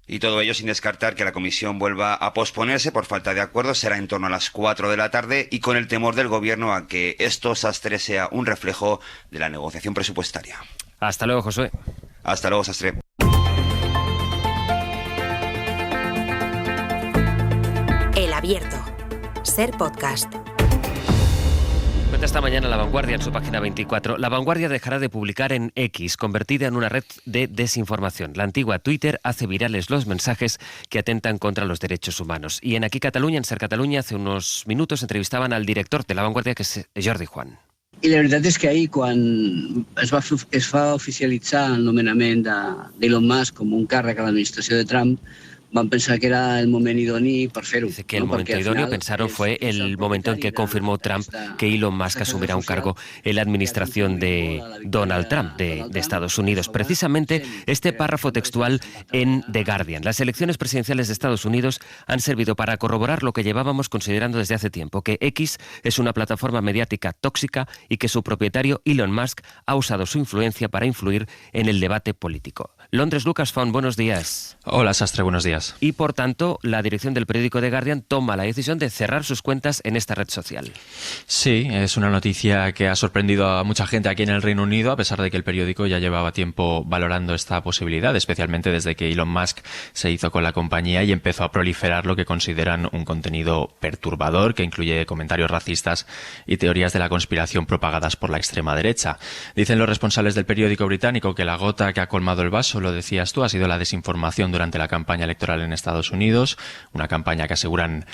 Y todo ello sin descartar que la comisión vuelva a posponerse por falta de acuerdo. Será en torno a las 4 de la tarde y con el temor del Gobierno a que esto, Sastre, sea un reflejo de la negociación presupuestaria. Hasta luego, Josué. Hasta luego, Sastre. El Abierto. Ser Podcast. Cuenta esta mañana La Vanguardia en su página 24. La Vanguardia dejará de publicar en X, convertida en una red de desinformación. La antigua Twitter hace virales los mensajes que atentan contra los derechos humanos. Y en Aquí Catalunya, en Ser Catalunya, hace unos minutos entrevistaban al director de La Vanguardia, que es Jordi Juan. I la veritat és que ahir, quan es va oficialitzar el nomenament d'Elon Musk com un càrrec a l'administració de Trump, van pensar que era el moment idoni per fer-ho. Dice que el momento idóneo, pensaron, fue el momento en que confirmó Trump que Elon Musk asumirá un cargo en la administración de Donald Trump de Estados Unidos. Precisamente este párrafo textual en The Guardian. Las elecciones presidenciales de Estados Unidos han servido para corroborar lo que llevábamos considerando desde hace tiempo, que X es una plataforma mediática tóxica y que su propietario Elon Musk ha usado su influencia para influir en el debate político. Londres, Lucas Font, buenos días. Hola, Sastre, buenos días. Y, por tanto, la dirección del periódico The Guardian toma la decisión de cerrar sus cuentas en esta red social. Sí, es una noticia que ha sorprendido a mucha gente aquí en el Reino Unido, a pesar de que el periódico ya llevaba tiempo valorando esta posibilidad, especialmente desde que Elon Musk se hizo con la compañía y empezó a proliferar lo que consideran un contenido perturbador, que incluye comentarios racistas y teorías de la conspiración propagadas por la extrema derecha. Dicen los responsables del periódico británico que la gota que ha colmado el vaso, lo decías tú, ha sido la desinformación durante la campaña electoral en Estados Unidos, una campaña que aseguran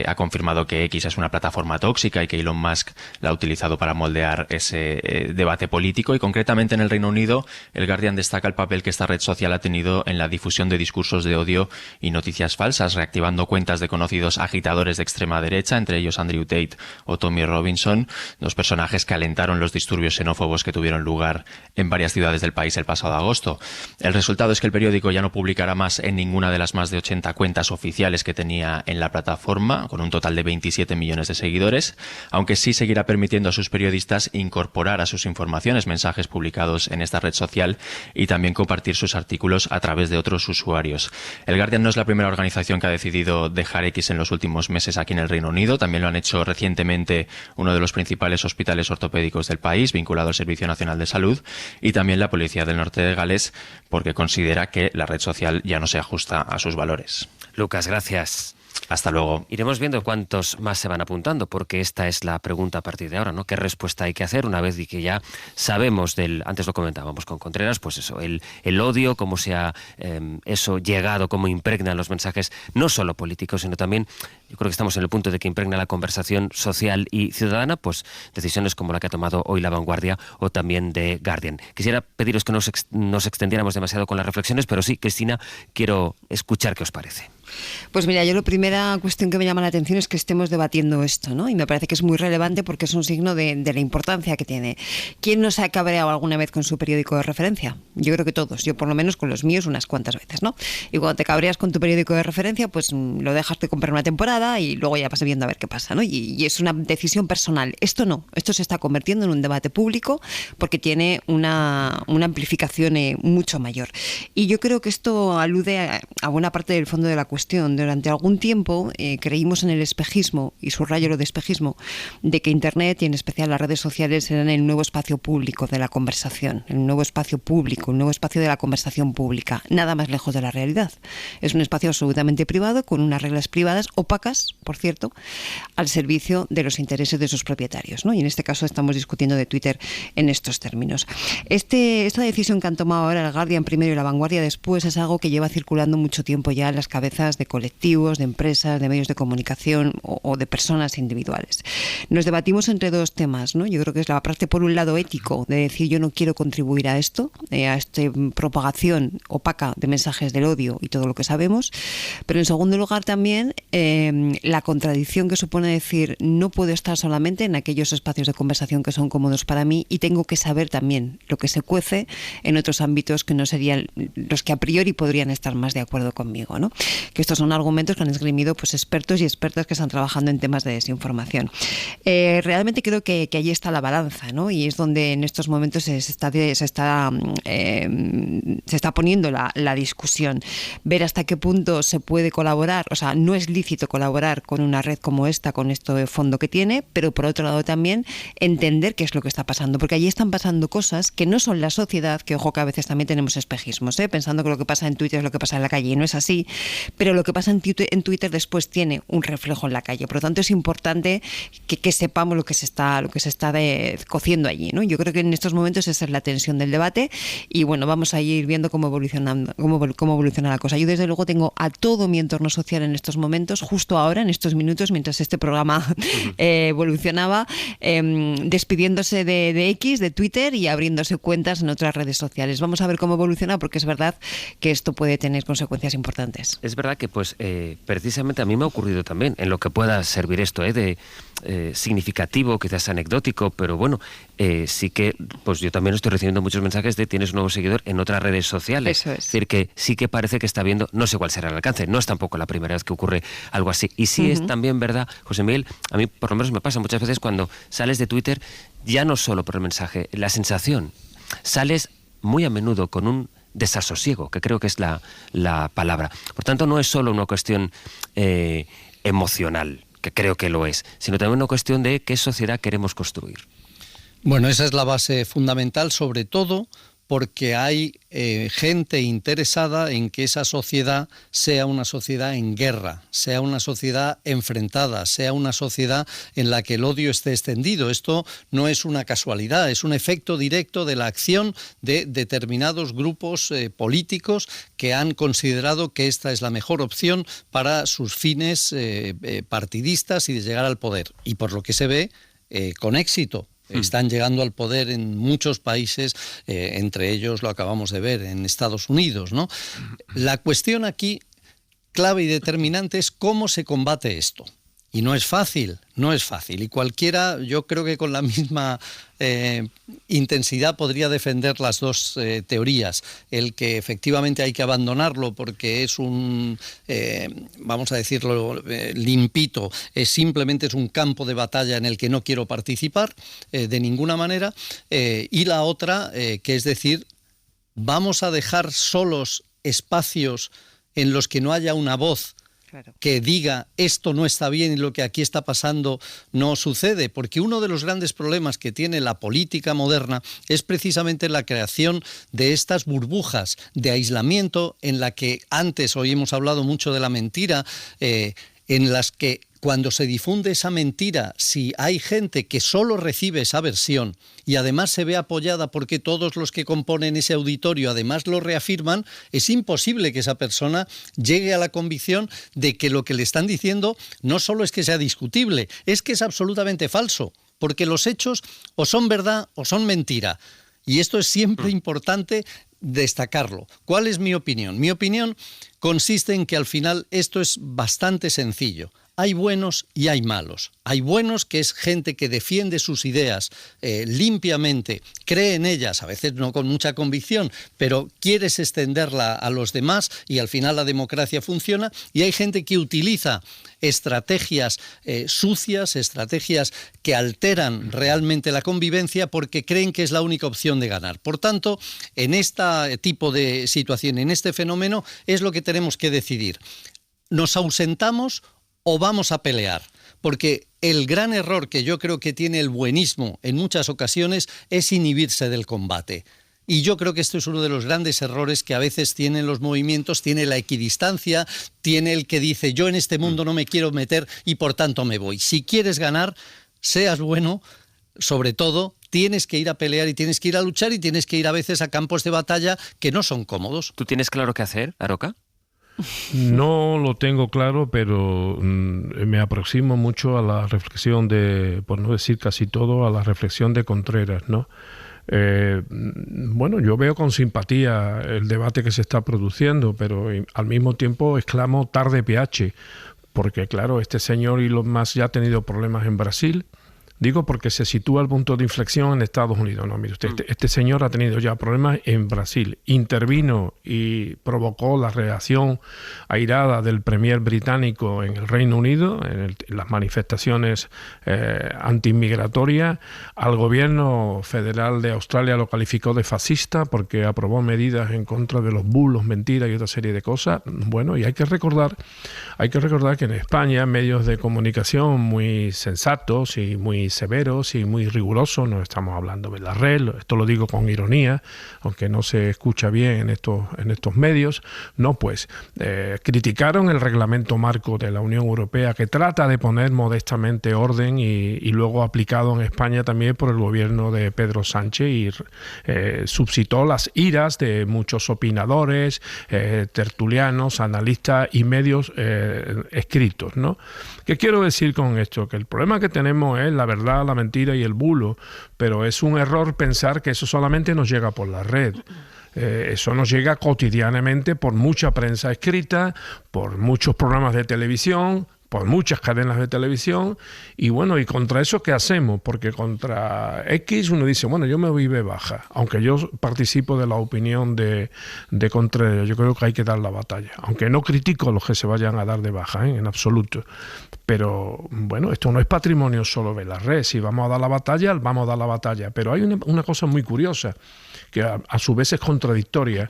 ha confirmado que X es una plataforma tóxica y que Elon Musk la ha utilizado para moldear ese debate político. Y concretamente en el Reino Unido, el Guardian destaca el papel que esta red social ha tenido en la difusión de discursos de odio y noticias falsas, reactivando cuentas de conocidos agitadores de extrema derecha, entre ellos Andrew Tate o Tommy Robinson, dos personajes que alentaron los disturbios xenófobos que tuvieron lugar en varias ciudades del país el pasado agosto. El resultado es que el periódico ya no publicará más en ninguna de las más de 80 cuentas oficiales que tenía en la plataforma, con un total de 27 millones de seguidores, aunque sí seguirá permitiendo a sus periodistas incorporar a sus informaciones mensajes publicados en esta red social y también compartir sus artículos a través de otros usuarios. El Guardian no es la primera organización que ha decidido dejar X en los últimos meses aquí en el Reino Unido. También lo han hecho recientemente uno de los principales hospitales ortopédicos del país, vinculado al Servicio Nacional de Salud, y también la Policía del Norte de Gales, porque considera que la red social ya no se ajusta a sus valores. Lucas, gracias. Hasta luego. Iremos viendo cuántos más se van apuntando, porque esta es la pregunta a partir de ahora, ¿no? ¿Qué respuesta hay que hacer una vez que ya sabemos antes lo comentábamos con Contreras, pues eso, el odio, cómo se ha eso llegado, cómo impregnan los mensajes, no solo políticos, sino también, yo creo que estamos en el punto de que impregna la conversación social y ciudadana, pues decisiones como la que ha tomado hoy La Vanguardia o también The Guardian. Quisiera pediros que no nos extendiéramos demasiado con las reflexiones, pero sí, Cristina, quiero escuchar qué os parece. Pues mira, yo la primera cuestión que me llama la atención es que estemos debatiendo esto, ¿no? Y me parece que es muy relevante porque es un signo de la importancia que tiene. ¿Quién no se ha cabreado alguna vez con su periódico de referencia? Yo creo que todos, yo por lo menos con los míos unas cuantas veces, ¿no? Y cuando te cabreas con tu periódico de referencia, pues lo dejas de comprar una temporada y luego ya vas viendo a ver qué pasa, ¿no? Y es una decisión personal. Esto no, esto se está convirtiendo en un debate público porque tiene una amplificación mucho mayor. Y yo creo que esto alude a buena parte del fondo de la cuestión. Durante algún tiempo creímos en el espejismo, y subrayo lo de espejismo, de que Internet y en especial las redes sociales eran el nuevo espacio público de la conversación, el nuevo espacio público, el nuevo espacio de la conversación pública. Nada más lejos de la realidad. Es un espacio absolutamente privado, con unas reglas privadas, opacas, por cierto, al servicio de los intereses de sus propietarios, ¿no? Y en este caso estamos discutiendo de Twitter en estos términos. Esta decisión que han tomado ahora el Guardian primero y La Vanguardia después es algo que lleva circulando mucho tiempo ya en las cabezas de colectivos, de empresas, de medios de comunicación o de personas individuales. Nos debatimos entre dos temas, ¿no? Yo creo que es la parte, por un lado, ético, de decir yo no quiero contribuir a esto, a esta propagación opaca de mensajes del odio y todo lo que sabemos, pero en segundo lugar también la contradicción que supone decir no puedo estar solamente en aquellos espacios de conversación que son cómodos para mí y tengo que saber también lo que se cuece en otros ámbitos que no serían los que a priori podrían estar más de acuerdo conmigo, ¿no? Que estos son argumentos que han esgrimido pues expertos y expertas que están trabajando en temas de desinformación. Realmente creo que allí está la balanza, ¿no? Y es donde en estos momentos se está poniendo la discusión. Ver hasta qué punto se puede colaborar, o sea, no es lícito colaborar con una red como esta, con este fondo que tiene, pero por otro lado también entender qué es lo que está pasando, porque allí están pasando cosas que no son la sociedad, que ojo que a veces también tenemos espejismos, pensando que lo que pasa en Twitter es lo que pasa en la calle, y no es así, pero lo que pasa en Twitter después tiene un reflejo en la calle. Por lo tanto, es importante que sepamos lo que se está cociendo allí, ¿no? Yo creo que en estos momentos esa es la tensión del debate y bueno, vamos a ir viendo cómo evoluciona la cosa. Yo desde luego tengo a todo mi entorno social en estos momentos, justo ahora, en estos minutos, mientras este programa evolucionaba, despidiéndose de X, de Twitter y abriéndose cuentas en otras redes sociales. Vamos a ver cómo evoluciona porque es verdad que esto puede tener consecuencias importantes. Es verdad que pues precisamente a mí me ha ocurrido también en lo que pueda servir esto de significativo, quizás anecdótico, pero bueno, sí que pues yo también estoy recibiendo muchos mensajes de tienes un nuevo seguidor en otras redes sociales. Eso es. Es decir, que sí que parece que está viendo, no sé cuál será el alcance, no es tampoco la primera vez que ocurre algo así. Y sí es también verdad, José Miguel, a mí por lo menos me pasa muchas veces cuando sales de Twitter, ya no solo por el mensaje, la sensación, sales muy a menudo con un desasosiego, que creo que es la palabra. Por tanto, no es solo una cuestión emocional, que creo que lo es, sino también una cuestión de qué sociedad queremos construir. Bueno, esa es la base fundamental, sobre todo porque hay gente interesada en que esa sociedad sea una sociedad en guerra, sea una sociedad enfrentada, sea una sociedad en la que el odio esté extendido. Esto no es una casualidad, es un efecto directo de la acción de determinados grupos políticos que han considerado que esta es la mejor opción para sus fines partidistas y de llegar al poder. Y por lo que se ve, con éxito. Están llegando al poder en muchos países, entre ellos lo acabamos de ver en Estados Unidos, ¿no? La cuestión aquí, clave y determinante, es cómo se combate esto. Y no es fácil, no es fácil. Y cualquiera, yo creo que con la misma intensidad podría defender las dos teorías. El que efectivamente hay que abandonarlo porque es un, vamos a decirlo limpito, simplemente es un campo de batalla en el que no quiero participar de ninguna manera. Y la otra, que es decir, vamos a dejar solos espacios en los que no haya una voz que diga esto no está bien y lo que aquí está pasando no sucede, porque uno de los grandes problemas que tiene la política moderna es precisamente la creación de estas burbujas de aislamiento en la que antes, hoy hemos hablado mucho de la mentira, en las que cuando se difunde esa mentira, si hay gente que solo recibe esa versión y además se ve apoyada porque todos los que componen ese auditorio además lo reafirman, es imposible que esa persona llegue a la convicción de que lo que le están diciendo no solo es que sea discutible, es que es absolutamente falso, porque los hechos o son verdad o son mentira. Y esto es siempre importante destacarlo. ¿Cuál es mi opinión? Mi opinión consiste en que al final esto es bastante sencillo. Hay buenos y hay malos. Hay buenos, que es gente que defiende sus ideas limpiamente, cree en ellas, a veces no con mucha convicción, pero quieres extenderla a los demás y al final la democracia funciona. Y hay gente que utiliza estrategias sucias, estrategias que alteran realmente la convivencia porque creen que es la única opción de ganar. Por tanto, en este tipo de situación, en este fenómeno, es lo que tenemos que decidir. ¿Nos ausentamos o vamos a pelear? Porque el gran error que yo creo que tiene el buenismo en muchas ocasiones es inhibirse del combate. Y yo creo que esto es uno de los grandes errores que a veces tienen los movimientos, tiene la equidistancia, tiene el que dice yo en este mundo no me quiero meter y por tanto me voy. Si quieres ganar, seas bueno, sobre todo tienes que ir a pelear y tienes que ir a luchar y tienes que ir a veces a campos de batalla que no son cómodos. ¿Tú tienes claro qué hacer, Aroca? No lo tengo claro, pero me aproximo mucho a la reflexión de, por no decir casi todo, a la reflexión de Contreras, ¿no? Bueno, yo veo con simpatía el debate que se está produciendo, pero al mismo tiempo exclamo tarde PH, porque claro, este señor Elon Musk ya ha tenido problemas en Brasil. Digo porque se sitúa el punto de inflexión en Estados Unidos. No, mire usted, este señor ha tenido ya problemas en Brasil. Intervino y provocó la reacción airada del premier británico en el Reino Unido, en las manifestaciones antiinmigratorias. Al gobierno federal de Australia lo calificó de fascista porque aprobó medidas en contra de los bulos, mentiras y otra serie de cosas. Bueno, y hay que recordar que en España medios de comunicación muy sensatos y muy severos y muy rigurosos, no estamos hablando de la red, esto lo digo con ironía, aunque no se escucha bien en estos medios, no, pues criticaron el reglamento marco de la Unión Europea que trata de poner modestamente orden y luego aplicado en España también por el gobierno de Pedro Sánchez y suscitó las iras de muchos opinadores, tertulianos, analistas y medios escritos, ¿no? ¿Qué quiero decir con esto? Que el problema que tenemos es la verdad, la mentira y el bulo, pero es un error pensar que eso solamente nos llega por la red. Eso nos llega cotidianamente por mucha prensa escrita, por muchos programas de televisión, por muchas cadenas de televisión, y bueno, ¿y contra eso qué hacemos? Porque contra X uno dice, bueno, yo me voy de baja, aunque yo participo de la opinión de Contreras, yo creo que hay que dar la batalla, aunque no critico a los que se vayan a dar de baja, en absoluto, pero bueno, esto no es patrimonio solo de la red, si vamos a dar la batalla, vamos a dar la batalla, pero hay una cosa muy curiosa, que a su vez es contradictoria.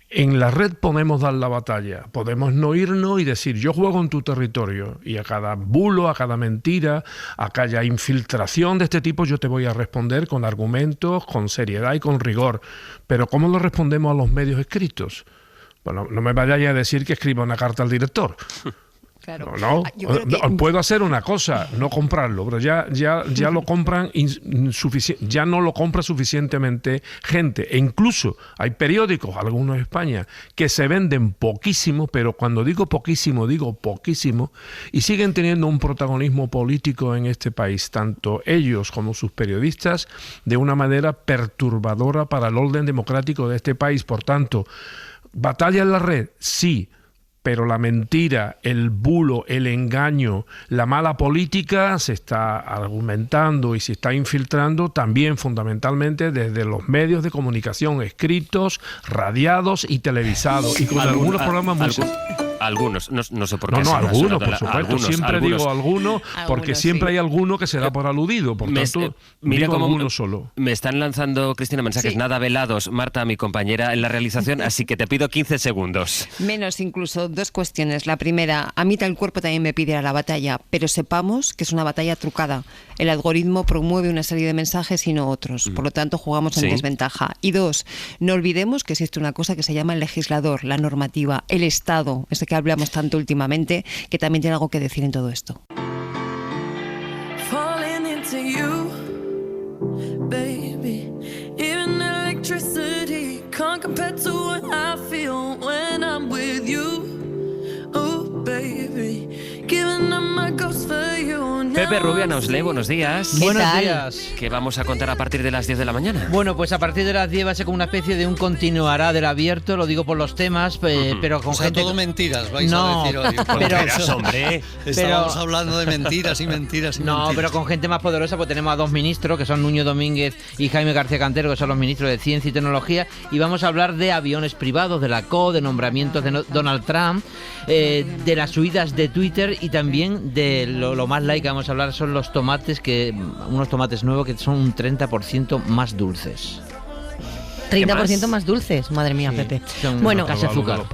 En la red podemos dar la batalla, podemos no irnos y decir yo juego en tu territorio y a cada bulo, a cada mentira, a cada infiltración de este tipo yo te voy a responder con argumentos, con seriedad y con rigor. Pero ¿cómo lo respondemos a los medios escritos? Bueno, no me vayáis a decir que escriba una carta al director. Claro. No, puedo hacer una cosa, no comprarlo, pero ya lo compran ya no lo compra suficientemente gente. E incluso hay periódicos, algunos en España, que se venden poquísimo, pero cuando digo poquísimo, y siguen teniendo un protagonismo político en este país, tanto ellos como sus periodistas, de una manera perturbadora para el orden democrático de este país. Por tanto, batalla en la red, sí, pero la mentira, el bulo, el engaño, la mala política se está argumentando y se está infiltrando también fundamentalmente desde los medios de comunicación escritos, radiados y televisados. Y con algunos programas muy... Algunos, no sé por qué. No, algunos, por supuesto. Siempre digo algunos, porque siempre hay alguno que se da por aludido. Por tanto, mira digo cómo alguno solo. Me están lanzando, Cristina, mensajes nada velados, Marta, mi compañera en la realización, así que te pido 15 segundos. Menos incluso, dos cuestiones. La primera, a mí tal cuerpo también me pide a la batalla, pero sepamos que es una batalla trucada. El algoritmo promueve una serie de mensajes y no otros. Por lo tanto, jugamos en desventaja. Y dos, no olvidemos que existe una cosa que se llama el legislador, la normativa, el Estado, ese de que hablamos tanto últimamente, que también tiene algo que decir en todo esto. Falling into you, baby. Even electricity can't compare to what I feel when I'm with you. Oh, baby. Giving up my ghost for you. Pepe Rubiano, os lee, buenos días. Buenos días. ¿Qué vamos a contar a partir de las 10 de la mañana? Bueno, pues a partir de las 10 va a ser como una especie de un continuará del abierto, lo digo por los temas, pero con gente... todo mentiras, vais a decir hoy. Pero, hombre. Estábamos hablando de mentiras y mentiras y no, mentiras. pero con gente más poderosa, pues tenemos a dos ministros, que son Nuño Domínguez y Jaime García Cantero, que son los ministros de Ciencia y Tecnología, y vamos a hablar de aviones privados, de la CO, de nombramientos de Donald Trump, de las huidas de Twitter y también de lo más light que vamos a hablar son los tomates, unos tomates nuevos que son un 30% más dulces. 30% más dulces, madre mía, sí, Pepe. Bueno, casi azúcar.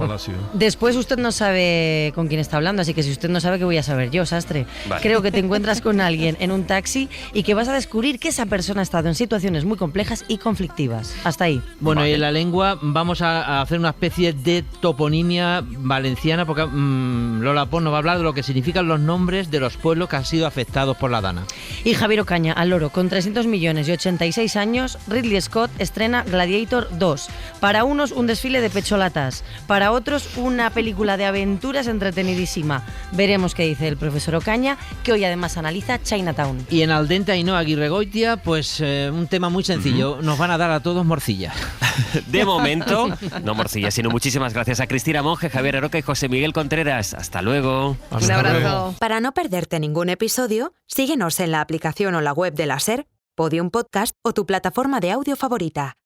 Después usted no sabe con quién está hablando, así que si usted no sabe, ¿qué voy a saber yo, Sastre? Vale. Creo que te encuentras con alguien en un taxi y que vas a descubrir que esa persona ha estado en situaciones muy complejas y conflictivas. Hasta ahí. Bueno, vale. Y en la lengua vamos a hacer una especie de toponimia valenciana, porque Lola Pons nos va a hablar de lo que significan los nombres de los pueblos que han sido afectados por la Dana. Y Javier Ocaña, al loro, con 300 millones y 86 años, Ridley Scott estrena Gladiator 2. Para unos un desfile de pecholatas, para otros una película de aventuras entretenidísima. Veremos qué dice el profesor Ocaña, que hoy además analiza Chinatown. Y en Aldente Ainhoa Aguirregoitia, pues un tema muy sencillo, nos van a dar a todos morcilla. De momento, no morcilla, sino muchísimas gracias a Cristina Monge, Javier Aroca y José Miguel Contreras. Hasta luego. Un abrazo. Para no perderte ningún episodio, síguenos en la aplicación o la web de la SER, Podium Podcast o tu plataforma de audio favorita.